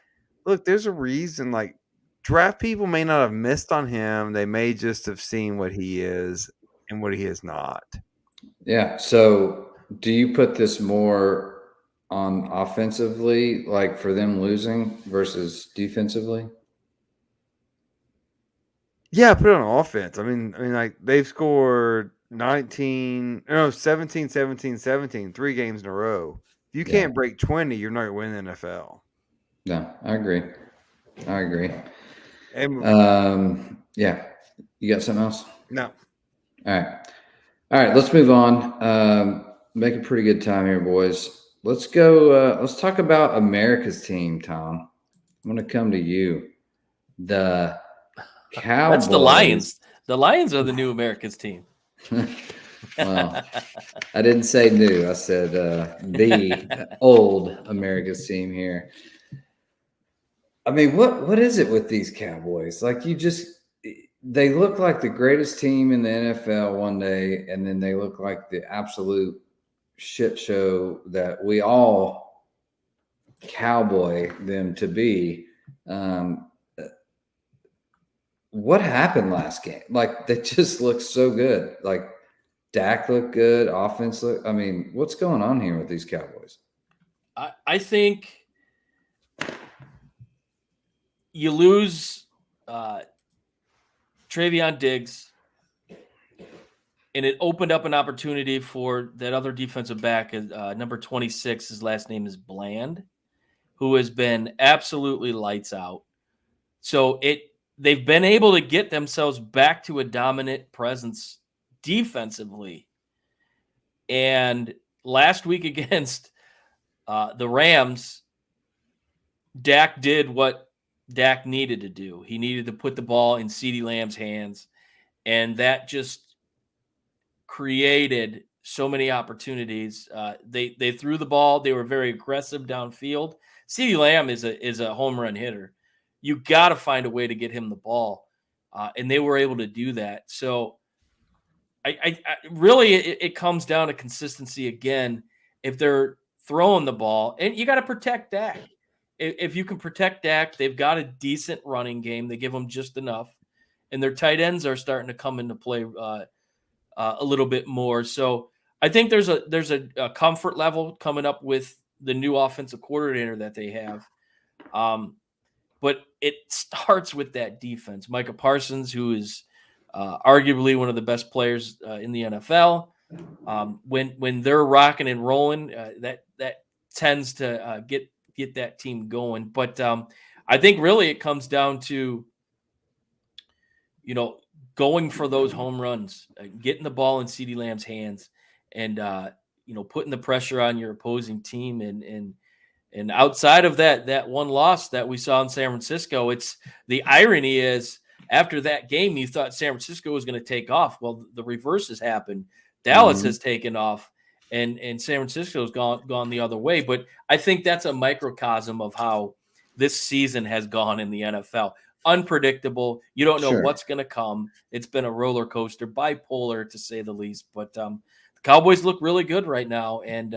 look, there's a reason. Like, draft people may not have missed on him. They may just have seen what he is and what he is not. Yeah. So do you put this more on offensively, like for them losing versus defensively? Yeah, put it on offense. I mean, like they've scored 17, 17, 3 games in a row. If you can't break 20, you're not going to win the NFL. No, I agree. And, yeah. You got something else? no. All right. Let's move on. Make a pretty good time here, boys. Let's go. Let's talk about America's team, Tom. I'm going to come to you. The Cowboys. That's the Lions. The Lions are the new America's team. Well, I didn't say new. I said the old America's team here. I mean, what is it with these Cowboys? Like, they look like the greatest team in the NFL one day, and then they look like the absolute shit show that we all cowboy them to be. What happened last game? Like, they just look so good. Like, Dak looked good. Offense I mean, what's going on here with these Cowboys? I think you lose Travion Diggs, and it opened up an opportunity for that other defensive back, number 26. His last name is Bland, who has been absolutely lights out. So they've been able to get themselves back to a dominant presence defensively. And last week against the Rams, Dak did what Dak needed to do. He needed to put the ball in CeeDee Lamb's hands, and that just created so many opportunities. They threw the ball. They were very aggressive downfield. CeeDee Lamb is a home run hitter. You got to find a way to get him the ball, and they were able to do that. So I really it comes down to consistency again. If they're throwing the ball, and you got to protect Dak. If you can protect Dak, they've got a decent running game. They give them just enough, and their tight ends are starting to come into play a little bit more. So I think there's a comfort level coming up with the new offensive coordinator that they have. But it starts with that defense. Micah Parsons, who is arguably one of the best players in the NFL. When they're rocking and rolling, that tends to get that team going. But I think really it comes down to, going for those home runs, getting the ball in CeeDee Lamb's hands, and putting the pressure on your opposing team. And outside of that one loss that we saw in San Francisco, it's the irony is after that game you thought San Francisco was going to take off. Well, the reverse has happened. Dallas has taken off, and San Francisco's gone the other way. But I think that's a microcosm of how this season has gone in the NFL. Unpredictable. You don't know what's going to come. It's been a roller coaster, bipolar to say the least. But the Cowboys look really good right now, and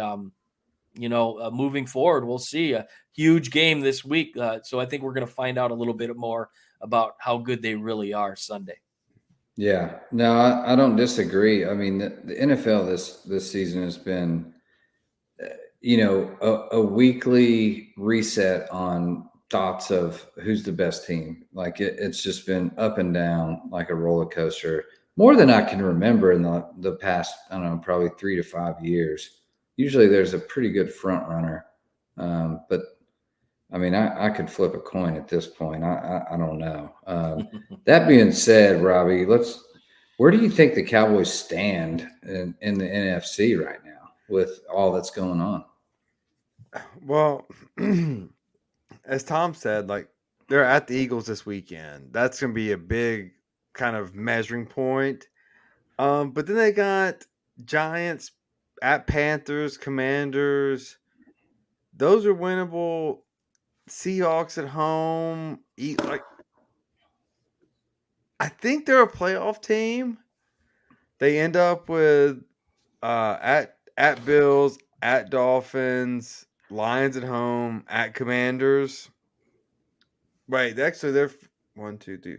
moving forward. We'll see a huge game this week. So I think we're going to find out a little bit more about how good they really are Sunday. Yeah, no, I don't disagree. I mean, the NFL this season has been, a weekly reset on thoughts of who's the best team. Like it's just been up and down like a roller coaster, more than I can remember in the past, I don't know, probably 3 to 5 years. Usually there's a pretty good front runner. But I mean, I could flip a coin at this point. I don't know. That being said, Robbie, where do you think the Cowboys stand in the NFC right now with all that's going on? Well, as Tom said, like they're at the Eagles this weekend. That's going to be a big kind of measuring point. But then they got Giants at Panthers, Commanders. Those are winnable. Seahawks at home. I think they're a playoff team. They end up with at Bills, at Dolphins, Lions at home, at Commanders. Right, actually they're 1, 2, 3.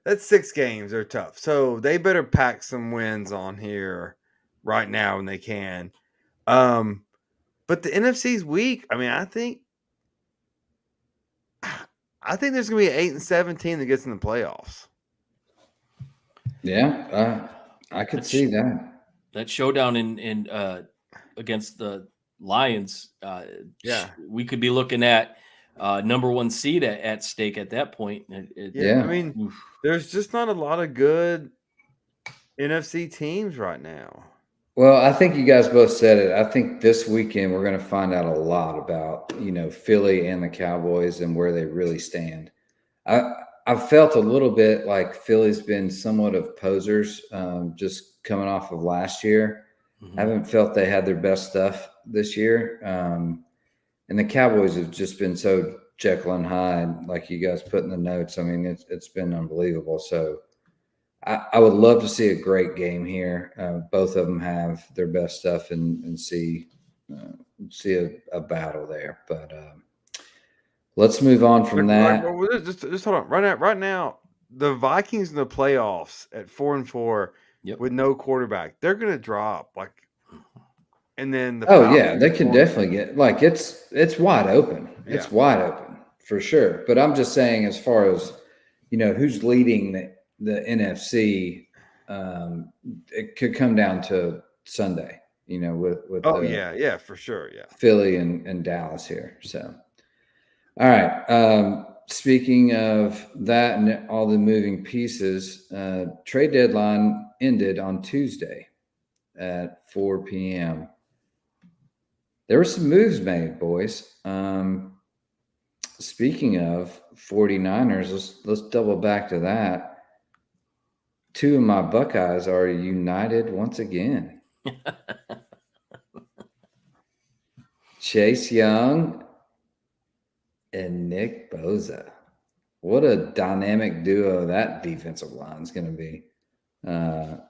That's 6 games. They're tough, so they better pack some wins on here right now when they can. But the NFC's weak. I mean, I think there's gonna be an 8-17 that gets in the playoffs. Yeah, I could see that. That showdown in against the Lions. We could be looking at number 1 seed at stake at that point. I mean, there's just not a lot of good NFC teams right now. Well, I think you guys both said it. I think this weekend we're going to find out a lot about, Philly and the Cowboys and where they really stand. I've felt a little bit like Philly's been somewhat of posers, just coming off of last year. Mm-hmm. I haven't felt they had their best stuff this year. And the Cowboys have just been so Jekyll and Hyde, like you guys put in the notes. I mean, it's been unbelievable. So I would love to see a great game here. Both of them have their best stuff and see a battle there. But let's move on from that. Just hold on. Right now, the Vikings in the playoffs at 4-4 with no quarterback, they're going to drop and then they can definitely get it's wide open. Yeah. It's wide open for sure. But I'm just saying, as far as who's leading the NFC, it could come down to Sunday. With for sure, Philly and Dallas here. So, all right. Speaking of that and all the moving pieces, trade deadline ended on Tuesday at 4 p.m. There were some moves made, boys. Speaking of 49ers, let's double back to that. 2 of my Buckeyes are united once again. Chase Young and Nick Bosa. What a dynamic duo that defensive line is going to be.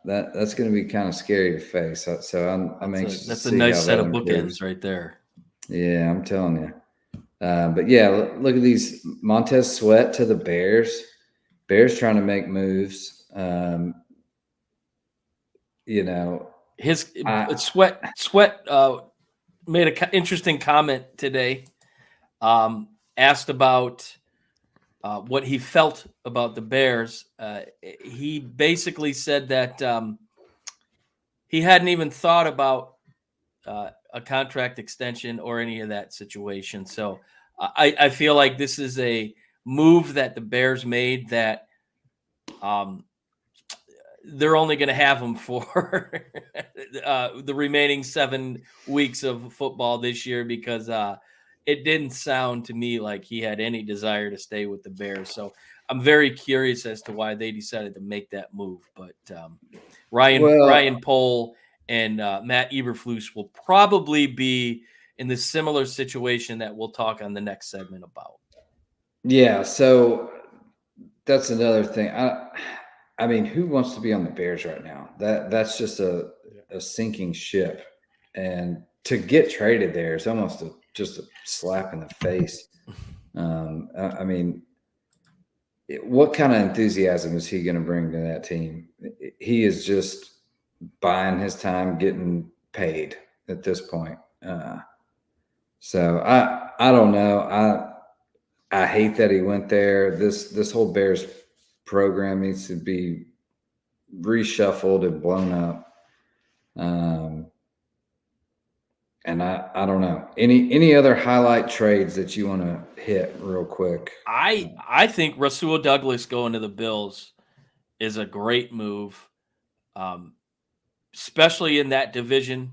That's going to be kind of scary to face. So I'm anxious. That's a nice set of bookends right there. Yeah, I'm telling you. But yeah, look at these. Montez Sweat to the Bears. Bears trying to make moves. His Sweat made an interesting comment today. Asked about what he felt about the Bears. He basically said that he hadn't even thought about a contract extension or any of that situation. So I feel like this is a move that the Bears made that they're only going to have him for the remaining 7 weeks of football this year, because it didn't sound to me like he had any desire to stay with the Bears. So I'm very curious as to why they decided to make that move. But Ryan Pohl and Matt Eberflus will probably be in the similar situation that we'll talk on the next segment about. Yeah, so that's another thing. I mean, who wants to be on the Bears right now? That's just a sinking ship. And to get traded there is almost just a slap in the face. I mean, what kind of enthusiasm is he going to bring to that team? He is just buying his time, getting paid at this point. So I don't know. I hate that he went there. This whole Bears program needs to be reshuffled and blown up. And I don't know. Any other highlight trades that you want to hit real quick? I think Rasul Douglas going to the Bills is a great move, especially in that division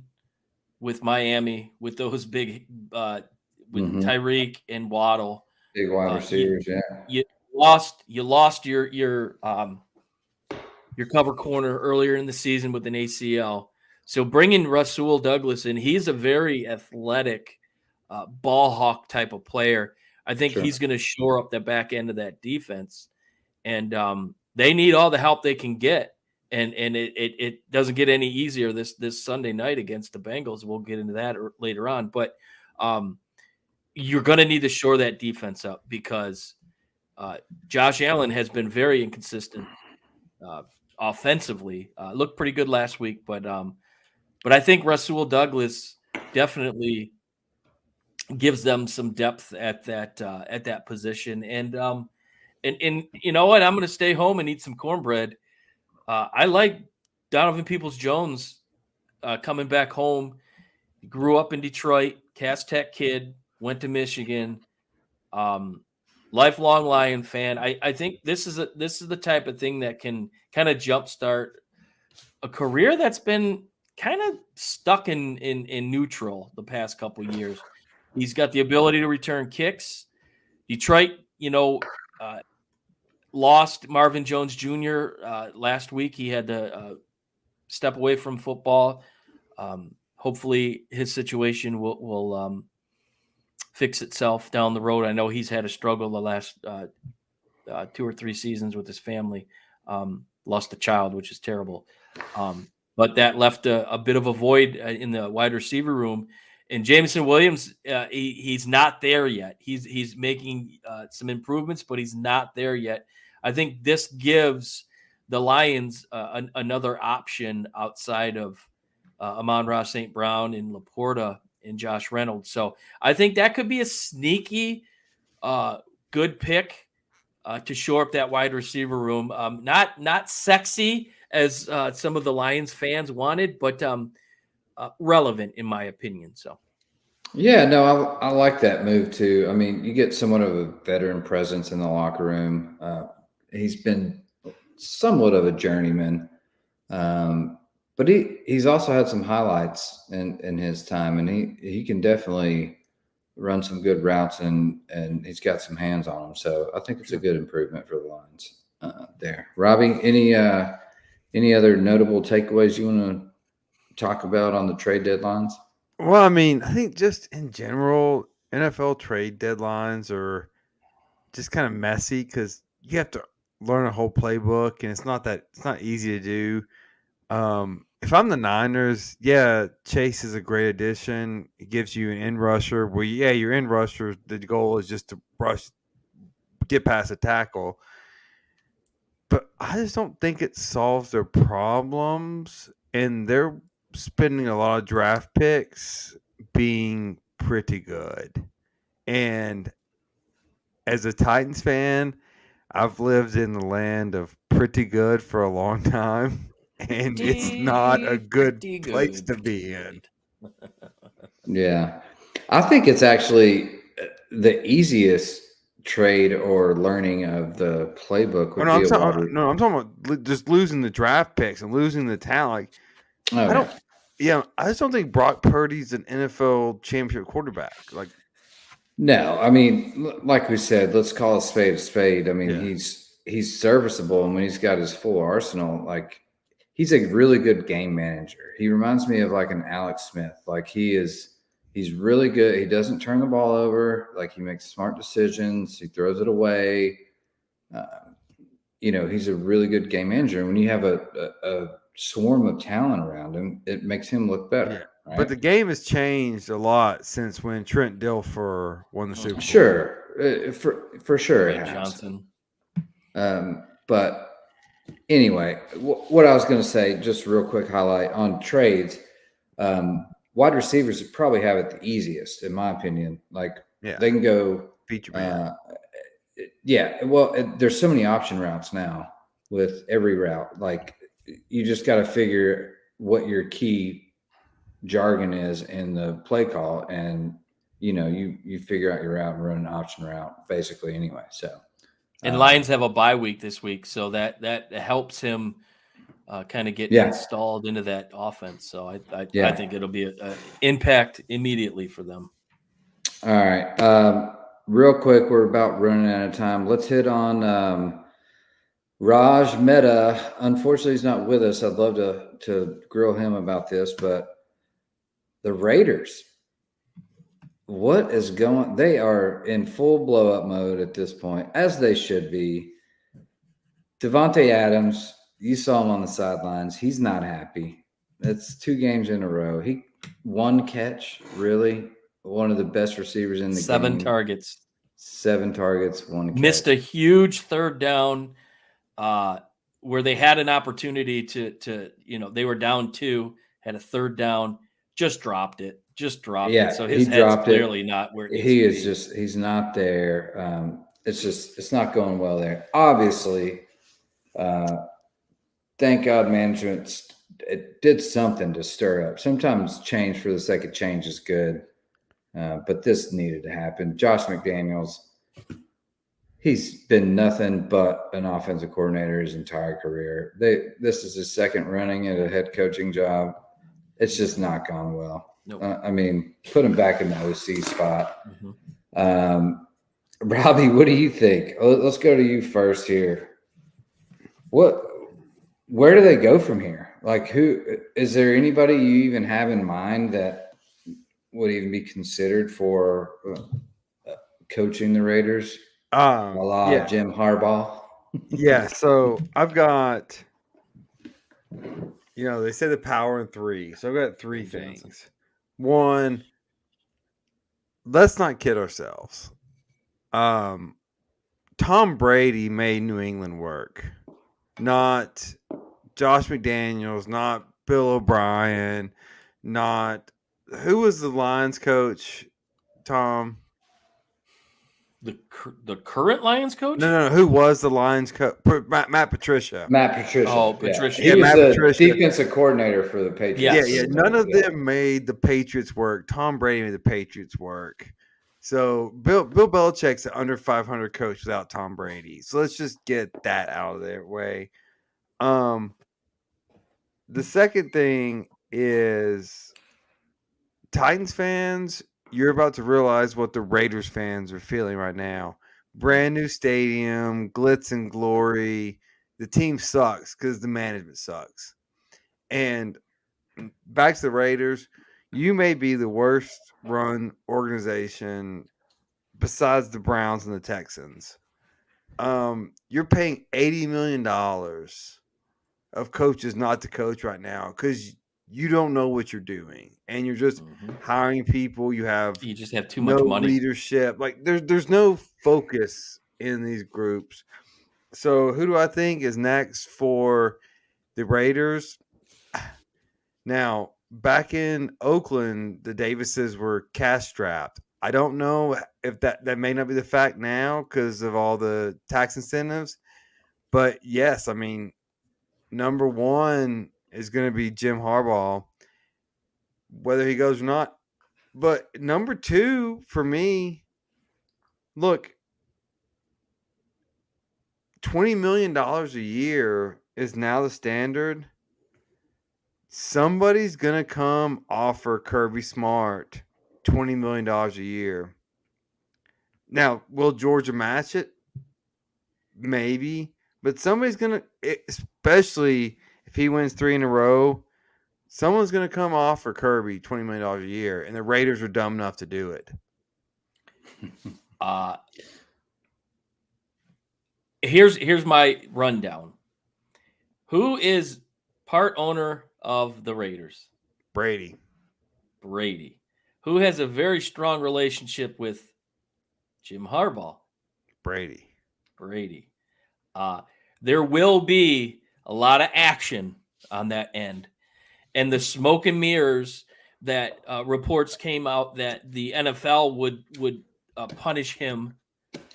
with Miami, with those big with Tyreek and Waddle. Big wide receivers, you lost your cover corner earlier in the season with an ACL. So bringing Rasul Douglas in, he's a very athletic ball hawk type of player. I think he's going to shore up the back end of that defense, and they need all the help they can get. And it doesn't get any easier this Sunday night against the Bengals. We'll get into that later on, but you're going to need to shore that defense up because Josh Allen has been very inconsistent offensively. Looked pretty good last week, but I think Rasul Douglas definitely gives them some depth at that position. And you know what? I'm going to stay home and eat some cornbread. I like Donovan Peoples-Jones coming back home. He grew up in Detroit, Cass Tech kid, went to Michigan. Lifelong Lion fan. I think this is the type of thing that can kind of jumpstart a career that's been kind of stuck in neutral the past couple of years. He's got the ability to return kicks. Detroit, lost Marvin Jones Jr. Last week. He had to step away from football. Hopefully his situation will fix itself down the road. I know he's had a struggle the last 2 or 3 seasons with his family. Lost a child, which is terrible. But that left a bit of a void in the wide receiver room. And Jameson Williams, he's not there yet. He's making some improvements, but he's not there yet. I think this gives the Lions another option outside of Amon-Ra St. Brown and Laporta and Josh Reynolds. So I think that could be a sneaky good pick to shore up that wide receiver room. Not sexy as some of the Lions fans wanted, but relevant in my opinion. So, yeah, no, I like that move too. I mean, you get somewhat of a veteran presence in the locker room. He's been somewhat of a journeyman, but he's also had some highlights in his time, and he can definitely run some good routes, and he's got some hands on him. So I think it's a good improvement for the Lions there. Robbie, any other notable takeaways you want to talk about on the trade deadlines? Well, I mean, I think just in general, NFL trade deadlines are just kind of messy because you have to learn a whole playbook, and it's not easy to do. If I'm the Niners, yeah, Chase is a great addition. It gives you an end rusher. Well, yeah, your end rusher, the goal is just to get past a tackle. But I just don't think it solves their problems, and they're spending a lot of draft picks being pretty good. And as a Titans fan, I've lived in the land of pretty good for a long time, and it's not a good place to be in. Yeah. I think it's actually the easiest trade or learning of the playbook would I'm talking about just losing the draft picks and losing the talent. Like, I just don't think Brock Purdy's an NFL championship quarterback. Like, no, I mean, like we said, let's call a spade a spade. I mean, he's serviceable, and when he's got his full arsenal, like he's a really good game manager. He reminds me of like an Alex Smith. Like he's really good. He doesn't turn the ball over. Like he makes smart decisions. He throws it away. He's a really good game manager. When you have a swarm of talent around him, it makes him look better. right? But the game has changed a lot since when Trent Dilfer won the Super Bowl. Sure, for sure it Brad has. Johnson. But anyway, what I was going to say, just real quick highlight on trades. Wide receivers probably have it the easiest, in my opinion. Like they can go feature man. There's so many option routes now with every route. Like you just got to figure what your key jargon is in the play call, and you figure out your route and run an option route basically anyway. So, and Lions have a bye week this week, so that helps him kind of get installed into that offense. So I think it'll be an impact immediately for them. All right. Real quick, we're about running out of time. Let's hit on Raj Mehta. Unfortunately, he's not with us. I'd love to grill him about this, but the Raiders, what is going? They are in full blow up mode at this point, as they should be. Devontae Adams, you saw him on the sidelines. He's not happy. That's 2 games in a row. He 1 catch, really. One of the best receivers in the 7 game. 7 targets, 1 catch. Missed a huge third down where they had an opportunity to they were down 2, had a third down, just dropped it. So his head's clearly not where it needs to be. He's not there. It's not going well there. Obviously, thank God management it did something to stir up. Sometimes change for the sake of change is good. But this needed to happen. Josh McDaniels, he's been nothing but an offensive coordinator his entire career. This is his second running at a head coaching job. It's just not gone well. Nope. I mean, put him back in the OC spot. Mm-hmm. Robbie, what do you think? Let's go to you first here. Where do they go from here? Like, who is there anybody you even have in mind that would even be considered for coaching the Raiders? Jim Harbaugh. Yeah, so I've got, they say the power in 3. So I've got 3 things. 1, let's not kid ourselves. Tom Brady made New England work, not Josh McDaniels, not Bill O'Brien, not who was the Lions coach, Tom? The current Lions coach? No. Who was the Lions coach? Matt Patricia. Oh, Patricia. He was the defensive coordinator for the Patriots. Yeah. None of them made the Patriots work. Tom Brady made the Patriots work. So Bill Belichick's an under 500 coach without Tom Brady. So let's just get that out of their way. The second thing is Titans fans, you're about to realize what the Raiders fans are feeling right now. Brand new stadium, glitz and glory. The team sucks because the management sucks. And back to the Raiders, you may be the worst run organization besides the Browns and the Texans. You're paying $80 million of coaches not to coach right now because you don't know what you're doing, and you're just hiring people. You just have too much money. Leadership. Like there's no focus in these groups. So who do I think is next for the Raiders? Now, back in Oakland, the Davises were cash strapped. I don't know if that may not be the fact now because of all the tax incentives. But yes, I mean, number 1 is going to be Jim Harbaugh, whether he goes or not. But number 2 for me, look, $20 million a year is now the standard. Somebody's going to come offer Kirby Smart $20 million a year. Now, will Georgia match it? Maybe. But somebody's going to, especially if he wins 3 in a row, someone's going to come offer Kirby $20 million a year, and the Raiders are dumb enough to do it. Here's my rundown. Who is part owner of the Raiders? Brady. Brady, who has a very strong relationship with Jim Harbaugh. Brady. There will be a lot of action on that end. And the smoke and mirrors that reports came out that the NFL would punish him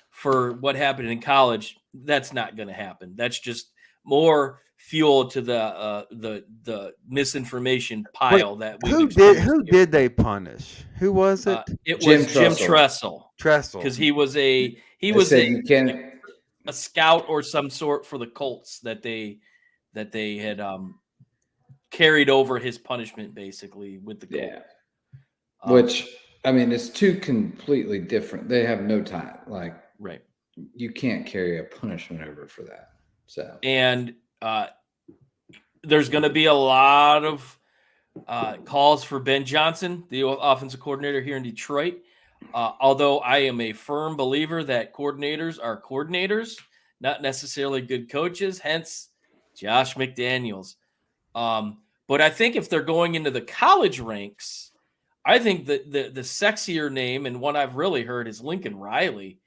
for what happened in college, that's not going to happen. That's just more fuel to the misinformation pile that we've experienced. Who did they punish? Who was it? It Jim was Jim Tressel. Tressel because he was a scout or some sort for the Colts that they had carried over his punishment basically with the Colts. Yeah. Which, I mean, it's two completely different. They have no time. Like, right. You can't carry a punishment over for that. So, and there's going to be a lot of calls for Ben Johnson, the offensive coordinator here in Detroit. Although I am a firm believer that coordinators are coordinators, not necessarily good coaches, hence Josh McDaniels. But I think if they're going into the college ranks, I think that the sexier name and one I've really heard is Lincoln Riley.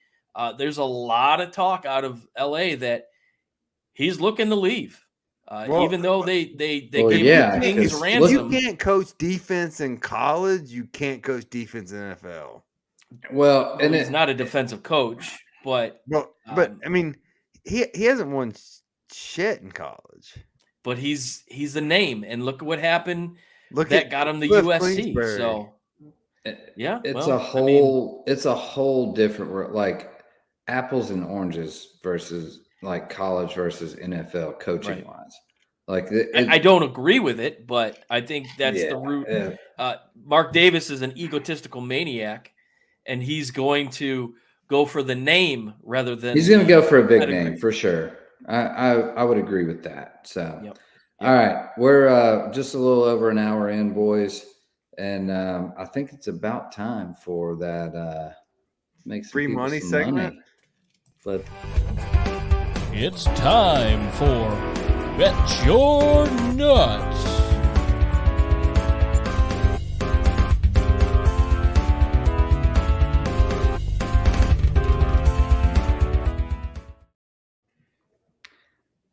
There's a lot of talk out of LA that he's looking to leave. Even though they gave him King's ransom. You can't coach defense in college. You can't coach defense in NFL. Well, and he's not a defensive coach, but I mean, he hasn't won shit in college. But he's a name, and look at what happened. That got him the USC. So yeah, it's a whole different, like apples and oranges versus like college versus NFL coaching wise. Like I don't agree with it, but I think that's the root. Yeah. Mark Davis is an egotistical maniac, and he's going to go for the name rather than he's going to go for a big name for sure. I would agree with that. So, yep. All right, we're just a little over an hour in, boys, and I think it's about time for that make some free money segment. But it's time for Bet Your Nuts.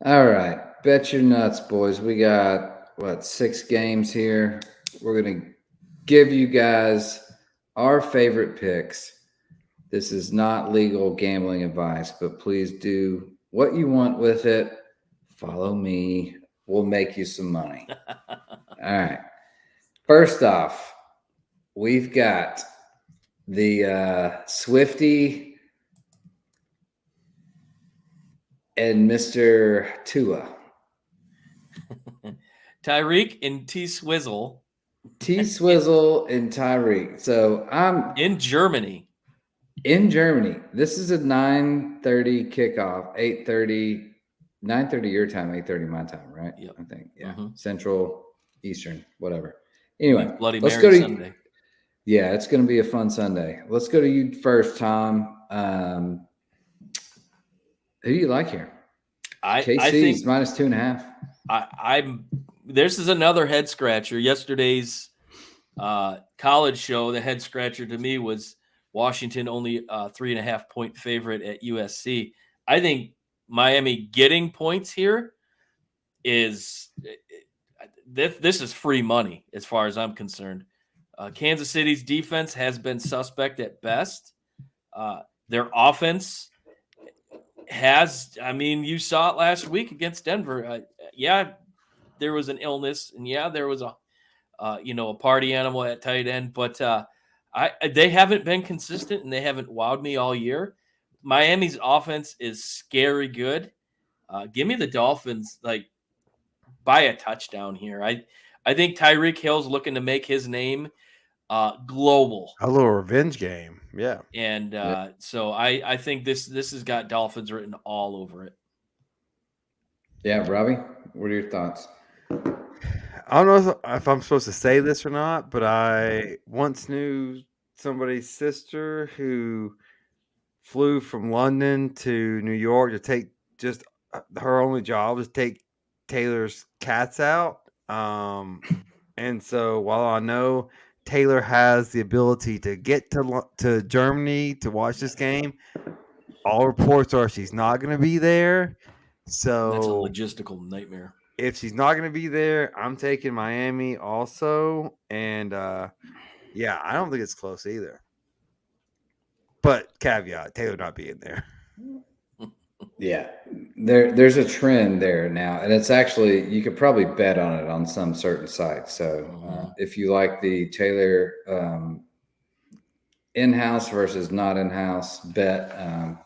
All right, Bet Your Nuts, boys. We got 6 games here. We're gonna give you guys our favorite picks. This is not legal gambling advice, but please do what you want with it. Follow me. We'll make you some money. All right. First off, we've got the Swifty and Mr. Tua. Tyreek and T-Swizzle. T-Swizzle and Tyreek. So I'm in Germany. This is a 9:30 kickoff, 8:30, 9:30 your time, 8:30 my time, right? Yep. I think. Yeah. Mm-hmm. Central, Eastern, whatever. Anyway, Bloody let's Mary go to Sunday. Yeah, it's going to be a fun Sunday. Let's go to you first, Tom. Who do you like here? KC's I think -2.5. This is another head scratcher. Yesterday's college show, the head scratcher to me was Washington only 3.5 point favorite at USC. I think Miami getting points here is this is free money as far as I'm concerned. Kansas City's defense has been suspect at best. Their offense you saw it last week against Denver. There was an illness, and there was a party animal at tight end, but they haven't been consistent, and they haven't wowed me all year. Miami's offense is scary good. Give me the Dolphins, by a touchdown here. I think Tyreek Hill's looking to make his name global. A little revenge game, yeah. And so I think this has got Dolphins written all over it. Yeah, Robbie, what are your thoughts? I don't know if I'm supposed to say this or not, but I once knew somebody's sister who flew from London to New York to take her only job was take Taylor's cats out. And so while I know Taylor has the ability to get to Germany to watch this game. All reports are she's not going to be there. So That's a logistical nightmare. if she's not going to be there, I'm taking Miami also. And yeah, I don't think it's close either. But caveat, Taylor not being there. Yeah, there's a trend there now, and it's actually you could probably bet on it on some certain sites. So if you like the Taylor in-house versus not in-house bet,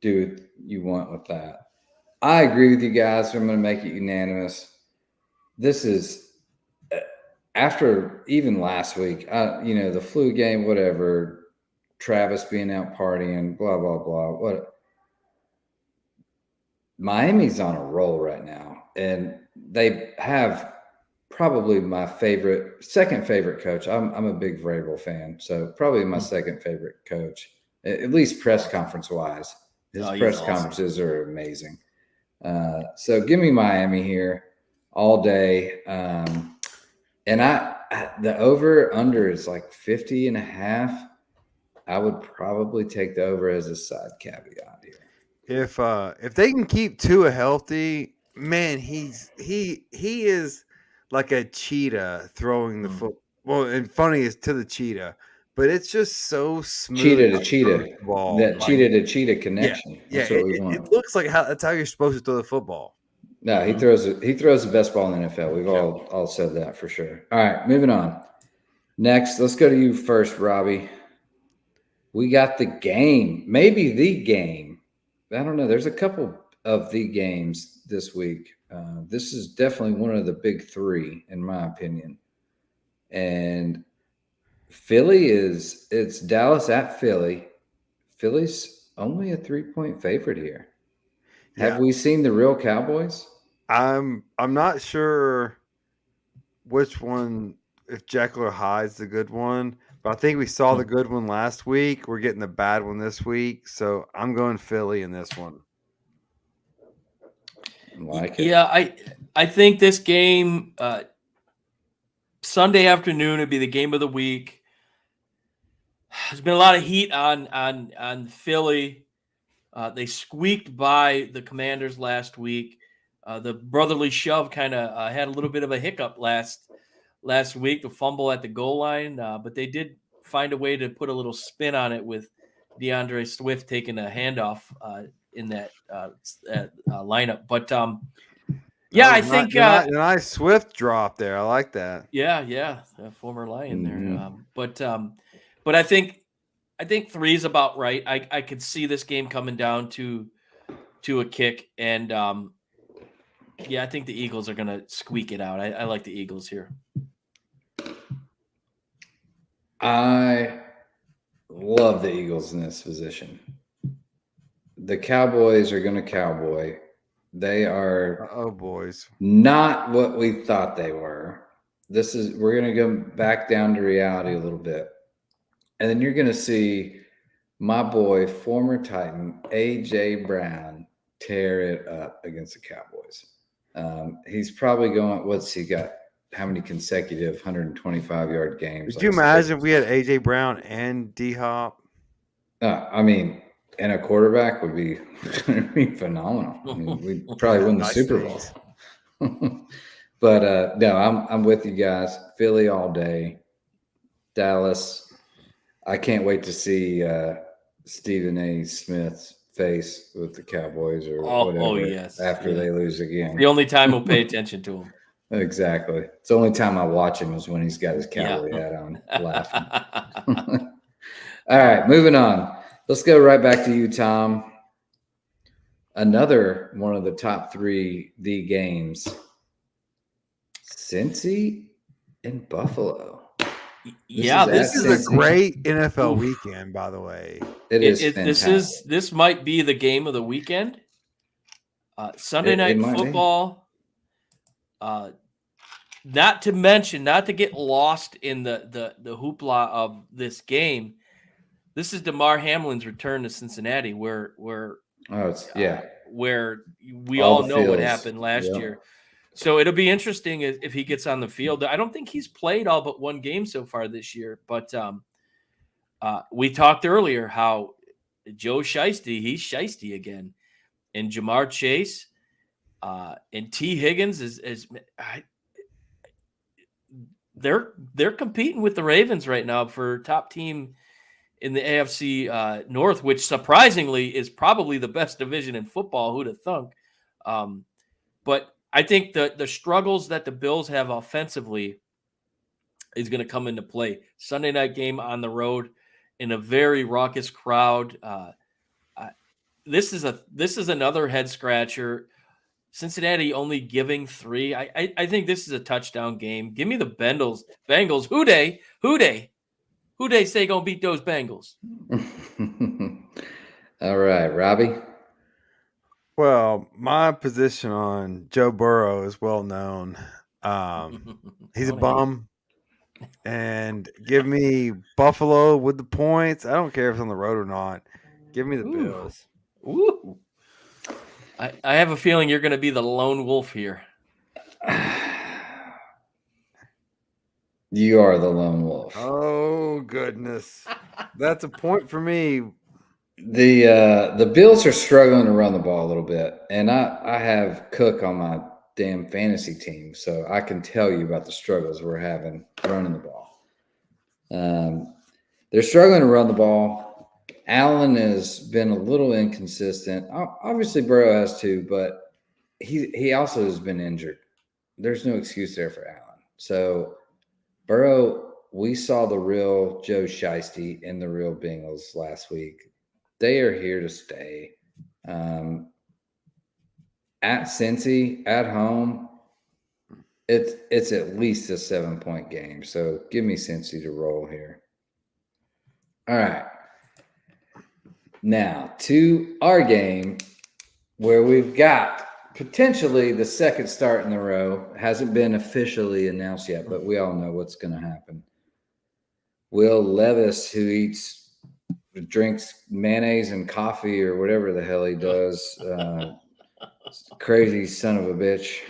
do what you want with that. I agree with you guys. I'm going to make it unanimous. This is after even last week, the flu game, whatever, Travis being out partying, blah, blah, blah. What? Miami's on a roll right now, and they have probably my second favorite coach. I'm a big Vrabel fan, so probably my second favorite coach, at least press conference wise. His press conferences are amazing. So give me Miami here all day. And the over under is like 50.5. I would probably take the over as a side caveat here. If they can keep Tua healthy, man, he is like a cheetah throwing the foot. Well, and funny is to the cheetah, but it's just so smooth. Cheetah to cheetah, that cheetah to cheetah connection. Yeah, That's what we want. It looks like that's how you're supposed to throw the football. No, he throws the best ball in the NFL. We've all said that for sure. All right, moving on. Next, let's go to you first, Robbie. We got the game, maybe the game. I don't know. There's a couple of the games this week. This is definitely one of the big three, in my opinion. And it's Dallas at Philly. Philly's only a 3-point favorite here. Yeah. Have we seen the real Cowboys? I'm not sure which one, if Jekyll or Hyde's the good one, but I think we saw the good one last week. We're getting the bad one this week, so I'm going Philly in this one. Like it. Yeah, I think this game Sunday afternoon would be the game of the week. There's been a lot of heat on Philly. They squeaked by the Commanders last week. The brotherly shove kind of had a little bit of a hiccup last week, the fumble at the goal line, but they did find a way to put a little spin on it with DeAndre Swift taking a handoff in that lineup. But I think a nice Swift drop there. I like that. Yeah, a former Lion there. But I think 3 is about right. I could see this game coming down to a kick, and I think the Eagles are going to squeak it out. I like the Eagles here. I love the Eagles in this position. The Cowboys are going to cowboy. They are boys, not what we thought they were. We're going to go back down to reality a little bit. And then you're going to see my boy, former Titan, A.J. Brown, tear it up against the Cowboys. He's probably going, what's he got? How many consecutive 125-yard games? Could you imagine if we had A.J. Brown and D-Hop? I mean, and a quarterback would be phenomenal. I mean, we'd probably win the Super Bowl. But no, I'm with you guys. Philly all day. Dallas. I can't wait to see Stephen A. Smith's face with the Cowboys or whatever after they lose again. The only time we'll pay attention to him. Exactly. It's the only time I watch him is when he's got his cowboy hat on, laughing. All right, moving on. Let's go right back to you, Tom. Another one of the top 3 games. Cincy and Buffalo. This is a great NFL weekend, by the way. It is fantastic. This might be the game of the weekend. Sunday night football. Not to mention, not to get lost in the hoopla of this game. This is DeMar Hamlin's return to Cincinnati, where we all know what happened last year. So it'll be interesting if he gets on the field. I don't think he's played all but one game so far this year, but we talked earlier how Joe Shiesty, he's Shiesty again. And Jamar Chase and T. Higgins they're competing with the Ravens right now for top team in the AFC North, which surprisingly is probably the best division in football. Who'd have thunk? But I think the struggles that the Bills have offensively is going to come into play. Sunday night game on the road in a very raucous crowd. This is another head scratcher. Cincinnati only giving 3. I think this is a touchdown game. Give me the Bengals. Who they say gonna beat those Bengals? All right, Robbie. Well, my position on Joe Burrow is well known. He's a bum. And give me Buffalo with the points. I don't care if it's on the road or not. Give me the Bills. Ooh. I have a feeling you're going to be the lone wolf here. You are the lone wolf. Oh, goodness. That's a point for me. The Bills are struggling to run the ball a little bit, and I have Cook on my damn fantasy team, so I can tell you about the struggles we're having running the ball. They're struggling to run the ball. Allen has been a little inconsistent. Obviously, Burrow has too, but he also has been injured. There's no excuse there for Allen. So Burrow, we saw the real Joe Shiesty in the real Bengals last week. They are here to stay. At Cincy, at home, it's at least a 7-point game. So give me Cincy to roll here. All right. Now to our game where we've got potentially the second start in a row. Hasn't been officially announced yet, but we all know what's going to happen. Will Levis, who drinks mayonnaise and coffee or whatever the hell he does, crazy son of a bitch.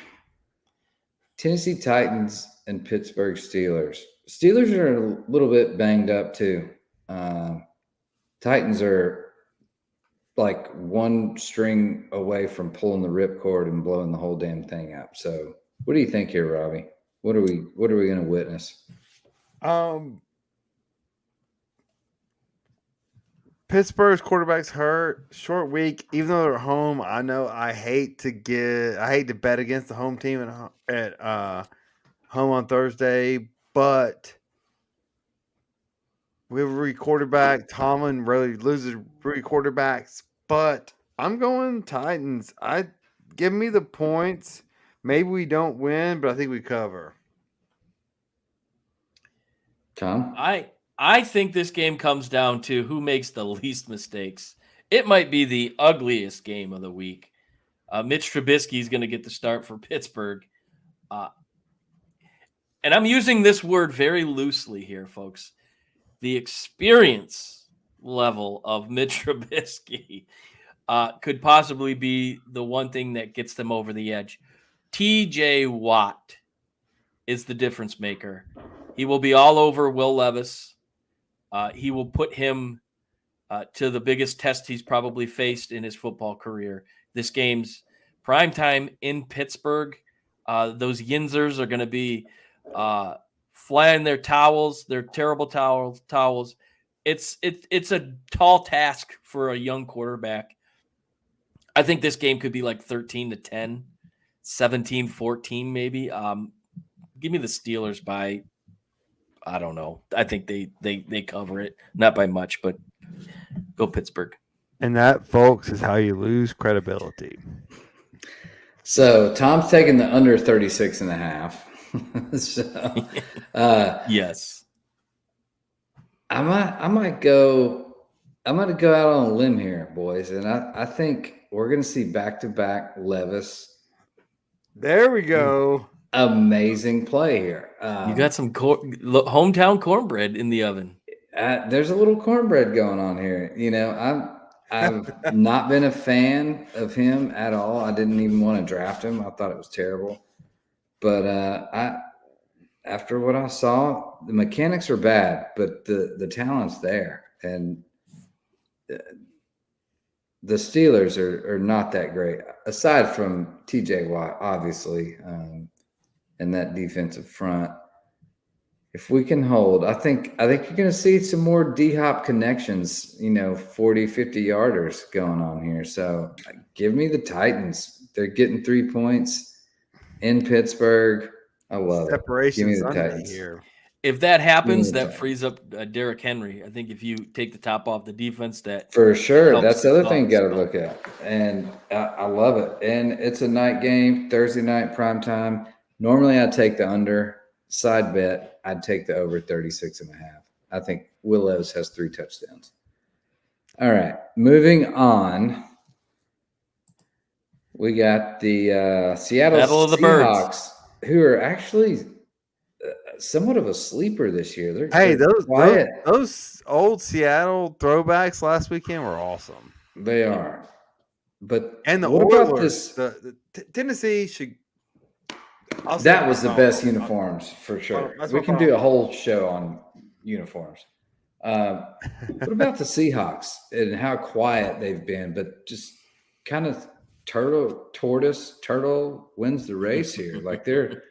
Tennessee Titans and Pittsburgh Steelers. Steelers are a little bit banged up too. Titans are like one string away from pulling the ripcord and blowing the whole damn thing up. So what do you think here, Robbie? What are we going to witness? Pittsburgh's quarterback's hurt. Short week. Even though they're at home, I know I hate to bet against the home team at home on Thursday, but we have a rookie quarterback. Tomlin really loses rookie quarterbacks, but I'm going Titans. Give me the points. Maybe we don't win, but I think we cover. Tom? I think this game comes down to who makes the least mistakes. It might be the ugliest game of the week. Mitch Trubisky is going to get the start for Pittsburgh. And I'm using this word very loosely here, folks. The experience level of Mitch Trubisky could possibly be the one thing that gets them over the edge. TJ Watt is the difference maker. He will be all over Will Levis. He will put him to the biggest test he's probably faced in his football career. This game's primetime in Pittsburgh. Those Yinzers are going to be flying their towels, their terrible towels. It's a tall task for a young quarterback. I think this game could be like 13-10, 17-14 maybe. Give me the Steelers by, I don't know. I think they cover it. Not by much, but go Pittsburgh. And that, folks, is how you lose credibility. So Tom's taking the under 36.5. So, yes. I might go. I'm going to go out on a limb here, boys, and I think we're going to see back-to-back Levis. There we go. Amazing play here. You got some hometown cornbread in the oven. There's a little cornbread going on here. You know, I've not been a fan of him at all. I didn't even want to draft him. I thought it was terrible. But after what I saw, the mechanics are bad, but the talent's there, and the Steelers are not that great, aside from T.J. Watt, obviously, and that defensive front. If we can hold, I think you're going to see some more D-Hop connections, 40, 50-yarders going on here. So give me the Titans. They're getting 3 points in Pittsburgh. I love it. Give Separation me the Sunday Titans. here. If that happens, the that Titans. frees up Derrick Henry. I think if you take the top off the defense, that for sure. helps That's the other thing you got to so. look at. And I love it. And it's a night game, Thursday night, prime time. Normally I'd take the under. Side bet, I'd take the over 36.5. I think Will Levis has 3 touchdowns. All right, moving on. We got the Seattle Battle of the Seahawks, Birds, who are actually somewhat of a sleeper this year. They're those old Seattle throwbacks last weekend were awesome. They are. But and the what Oilers, about this? The Tennessee should. That was the best uniforms for sure. We can do a whole show on uniforms. What about the Seahawks and how quiet they've been, but just kind of turtle wins the race here. Like they're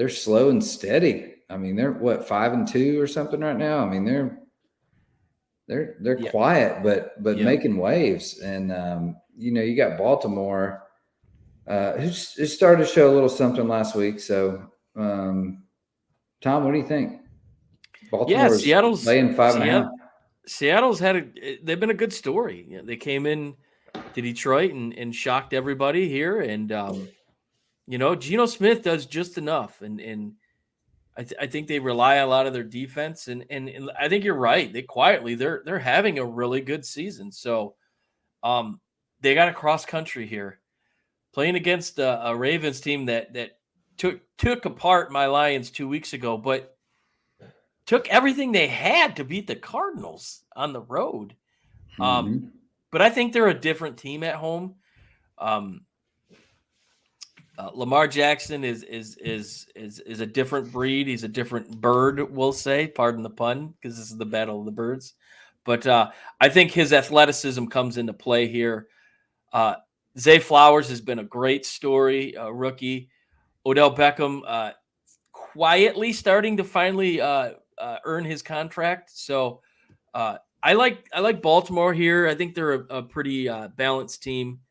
slow and steady. I mean, they're what, 5-2 or something right now. I mean, they're quiet, but making waves. And you got Baltimore. Who started to show a little something last week. So, Tom, what do you think? Baltimore's Seattle's laying 5.5. Seattle's they've been a good story. They came in to Detroit and shocked everybody here. And, Geno Smith does just enough. And I think they rely a lot of their defense. And I think you're right. They're having a really good season. So they got a cross country here. Playing against a Ravens team that took apart my Lions 2 weeks ago, but took everything they had to beat the Cardinals on the road. But I think they're a different team at home. Lamar Jackson is a different breed. He's a different bird, we'll say. Pardon the pun, because this is the battle of the birds. But I think his athleticism comes into play here. Zay Flowers has been a great story, rookie. Odell Beckham quietly starting to finally earn his contract. So I like Baltimore here. I think they're a pretty balanced team.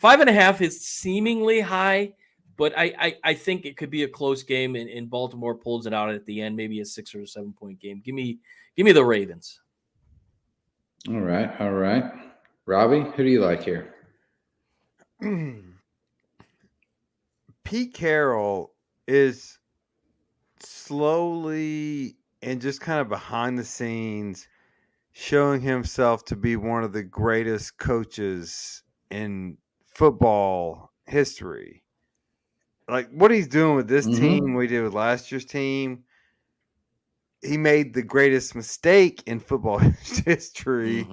5.5 is seemingly high, but I think it could be a close game, and Baltimore pulls it out at the end, maybe a 6 or 7 point game. Give me the Ravens. All right. Robbie, who do you like here? Pete Carroll is slowly and just kind of behind the scenes showing himself to be one of the greatest coaches in football history. Like what he's doing with this team, we did with last year's team. He made the greatest mistake in football history,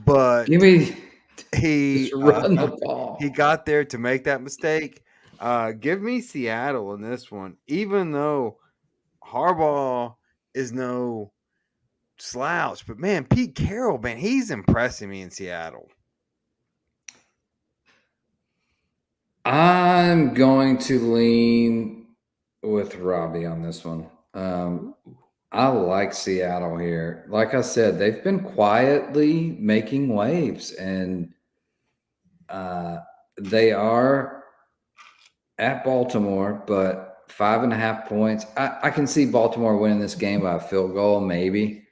but he run the ball. He got there to make that mistake. Give me Seattle in this one, even though Harbaugh is no slouch. But man, Pete Carroll, man, he's impressing me in Seattle. I'm going to lean with Robbie on this one. I like Seattle here. Like I said, they've been quietly making waves, and they are at Baltimore, but 5.5 points. I can see Baltimore winning this game by a field goal, maybe.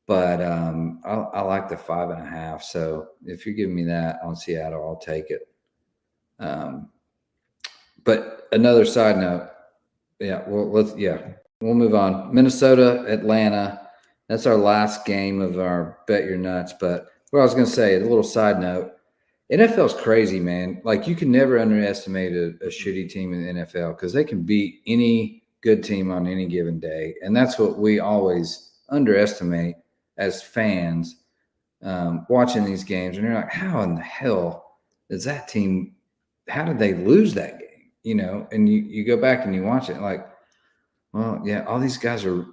But I like the 5.5. So if you're giving me that on Seattle, I'll take it. But another side note, we'll move on. Minnesota, Atlanta. That's our last game of our Bet Your Nuts. But what I was going to say, a little side note, NFL's crazy, man. Like you can never underestimate a shitty team in the NFL because they can beat any good team on any given day. And that's what we always underestimate as fans watching these games. And you're like, how in the hell is that team – how did they lose that game? and you go back and you watch it like, well, yeah, all these guys are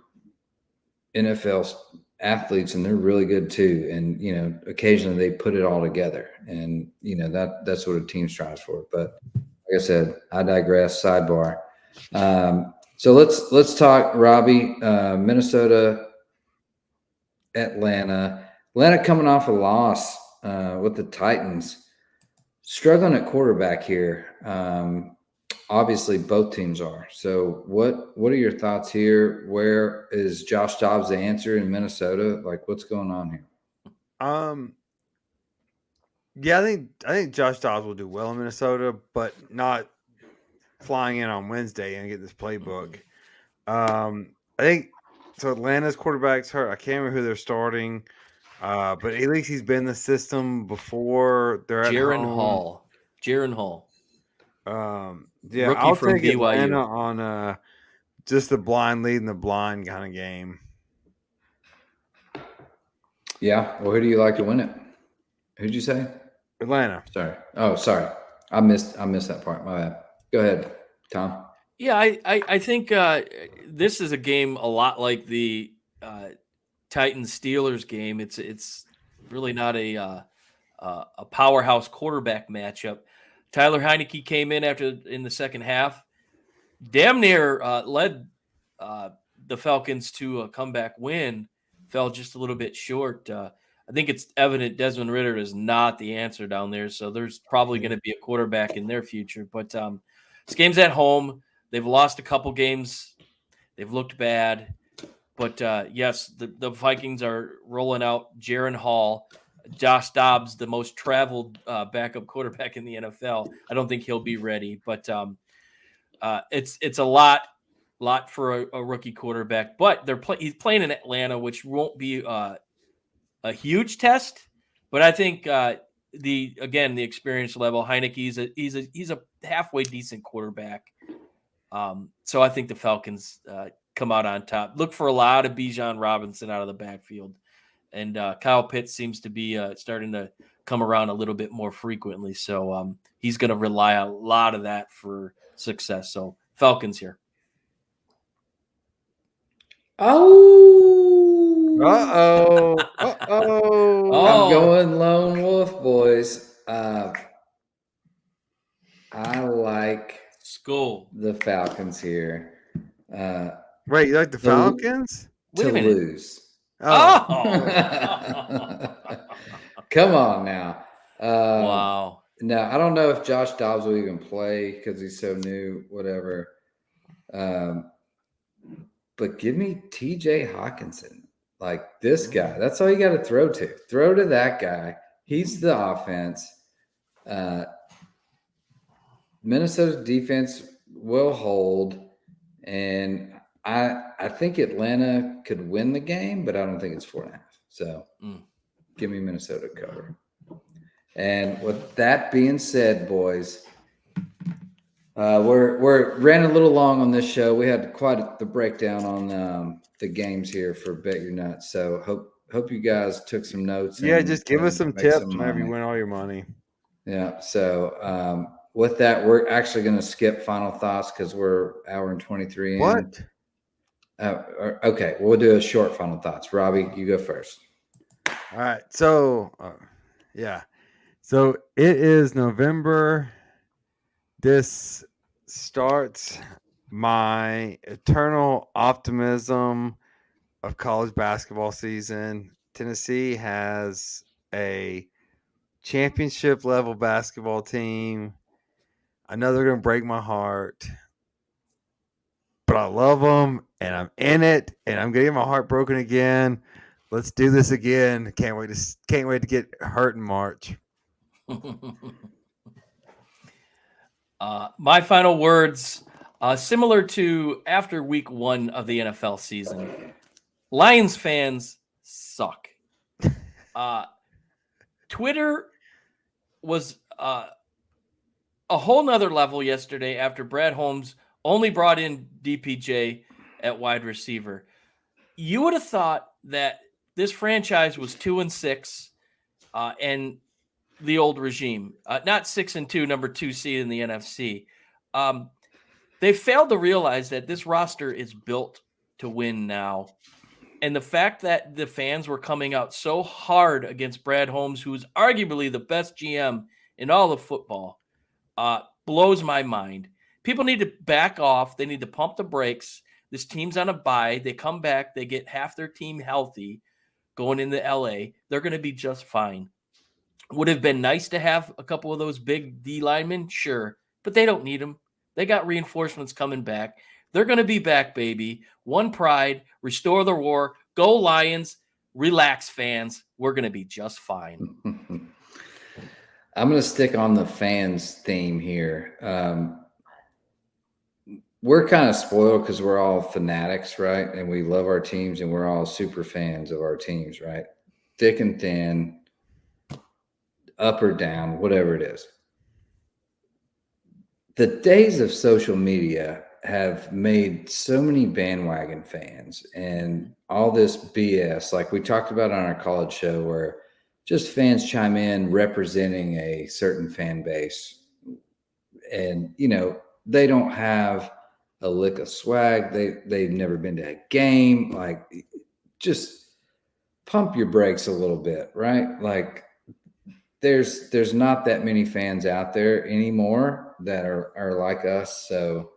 NFL athletes and they're really good too. And, occasionally they put it all together and, that's what a team strives for. But like I said, I digress. Sidebar. So let's talk, Robbie, Minnesota, Atlanta coming off a loss with the Titans, struggling at quarterback here. Obviously, both teams are. So, what are your thoughts here? Where is Josh Dobbs the answer in Minnesota? Like, what's going on here? Yeah, I think Josh Dobbs will do well in Minnesota, but not flying in on Wednesday and get this playbook. I think so. Atlanta's quarterback's hurt. I can't remember who they're starting, but at least he's been in the system before. They're at Jaron home. Hall. Yeah, Rookie I'll from take BYU. Atlanta on just the blind leading the blind kind of game. Yeah. Well, who do you like to win it? Who'd you say? Atlanta. Sorry. Oh, sorry. I missed that part. My bad. Go ahead, Tom. Yeah, I think this is a game a lot like the Titans Steelers game. It's really not a powerhouse quarterback matchup. Tyler Heineke came in the second half, damn near led the Falcons to a comeback win. Fell just a little bit short. I think it's evident Desmond Ridder is not the answer down there, so there's probably going to be a quarterback in their future. But this game's at home. They've lost a couple games. They've looked bad. But, yes, the Vikings are rolling out Jaron Hall, Josh Dobbs, the most traveled backup quarterback in the NFL. I don't think he'll be ready. But it's a lot for a rookie quarterback. But he's playing in Atlanta, which won't be a huge test. But I think the experience level, Heineke's he's a halfway decent quarterback. So I think the Falcons come out on top. Look for a lot of Bijan Robinson out of the backfield. And Kyle Pitts seems to be starting to come around a little bit more frequently. So he's going to rely on a lot of that for success. So Falcons here. Oh. Uh-oh. I'm going lone wolf, boys. I like the Falcons here. Wait, you like the Falcons? To lose. Oh. Come on now. Wow. No, I don't know if Josh Dobbs will even play because he's so new, whatever. But give me TJ Hawkinson. Like this guy. That's all you got to throw to. Throw to that guy. He's the offense. Minnesota defense will hold. And I think Atlanta could win the game, but I don't think it's 4.5. So give me Minnesota cover. And with that being said, boys, we're ran a little long on this show. We had quite the breakdown on the games here for Bet Your Nuts. So hope you guys took some notes. Yeah, just give us some tips whenever you win all your money. Yeah. So with that, we're actually going to skip final thoughts because we're hour and 23 in. What? Okay, we'll do a short final thoughts. Robbie, you go first. All right. So, yeah. So it is November. This starts my eternal optimism of college basketball season. Tennessee has a championship level basketball team. I know they're going to break my heart, but I love them and I'm in it and I'm getting my heart broken again. Let's do this again. Can't wait to get hurt in March. My final words, similar to after week 1 of the NFL season, Lions fans suck. Twitter was a whole nother level yesterday after Brad Holmes only brought in DPJ at wide receiver. You would have thought that this franchise was 2-6 and the old regime, not 6-2, number 2 seed in the NFC. They failed to realize that this roster is built to win now. And the fact that the fans were coming out so hard against Brad Holmes, who is arguably the best GM in all of football, blows my mind. People need to back off. They need to pump the brakes. This team's on a bye. They come back. They get half their team healthy going into LA. They're going to be just fine. Would have been nice to have a couple of those big D linemen, sure, but they don't need them. They got reinforcements coming back. They're going to be back, baby. One pride, restore the roar, go Lions, relax, fans. We're going to be just fine. I'm going to stick on the fans theme here. We're kind of spoiled because we're all fanatics, right? And we love our teams and we're all super fans of our teams, right? Thick and thin, up or down, whatever it is. The days of social media have made so many bandwagon fans and all this BS, like we talked about on our college show, where just fans chime in representing a certain fan base. And, you know, they don't have a lick of swag. They've never been to a game. Like, just pump your brakes a little bit, right? Like, there's not that many fans out there anymore that are like us. So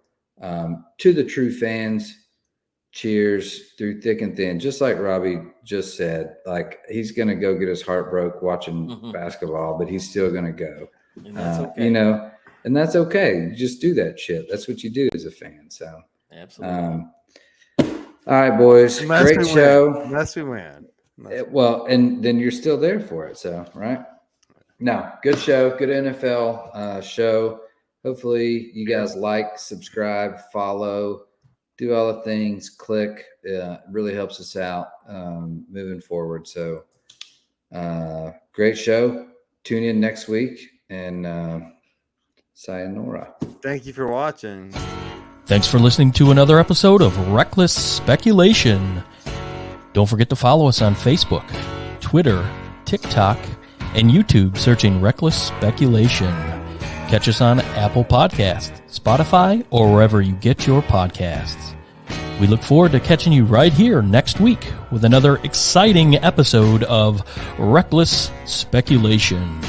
to the true fans, cheers through thick and thin. Just like Robbie just said, like, he's going to go get his heart broke watching basketball, but he's still going to go. And that's okay. You know, and that's okay. You just do that shit. That's what you do as a fan. So absolutely. All right, boys. Great show. Unless we win. Well, and then you're still there for it. So, right. No, good show. Good NFL show. Hopefully you guys like, subscribe, follow, do all the things, click. It really helps us out moving forward. So great show. Tune in next week and sayonara. Thank you for watching. Thanks for listening to another episode of Reckless Speculation. Don't forget to follow us on Facebook, Twitter, TikTok, and YouTube searching Reckless Speculation. Catch us on Apple Podcasts, Spotify, or wherever you get your podcasts. We look forward to catching you right here next week with another exciting episode of Reckless Speculation.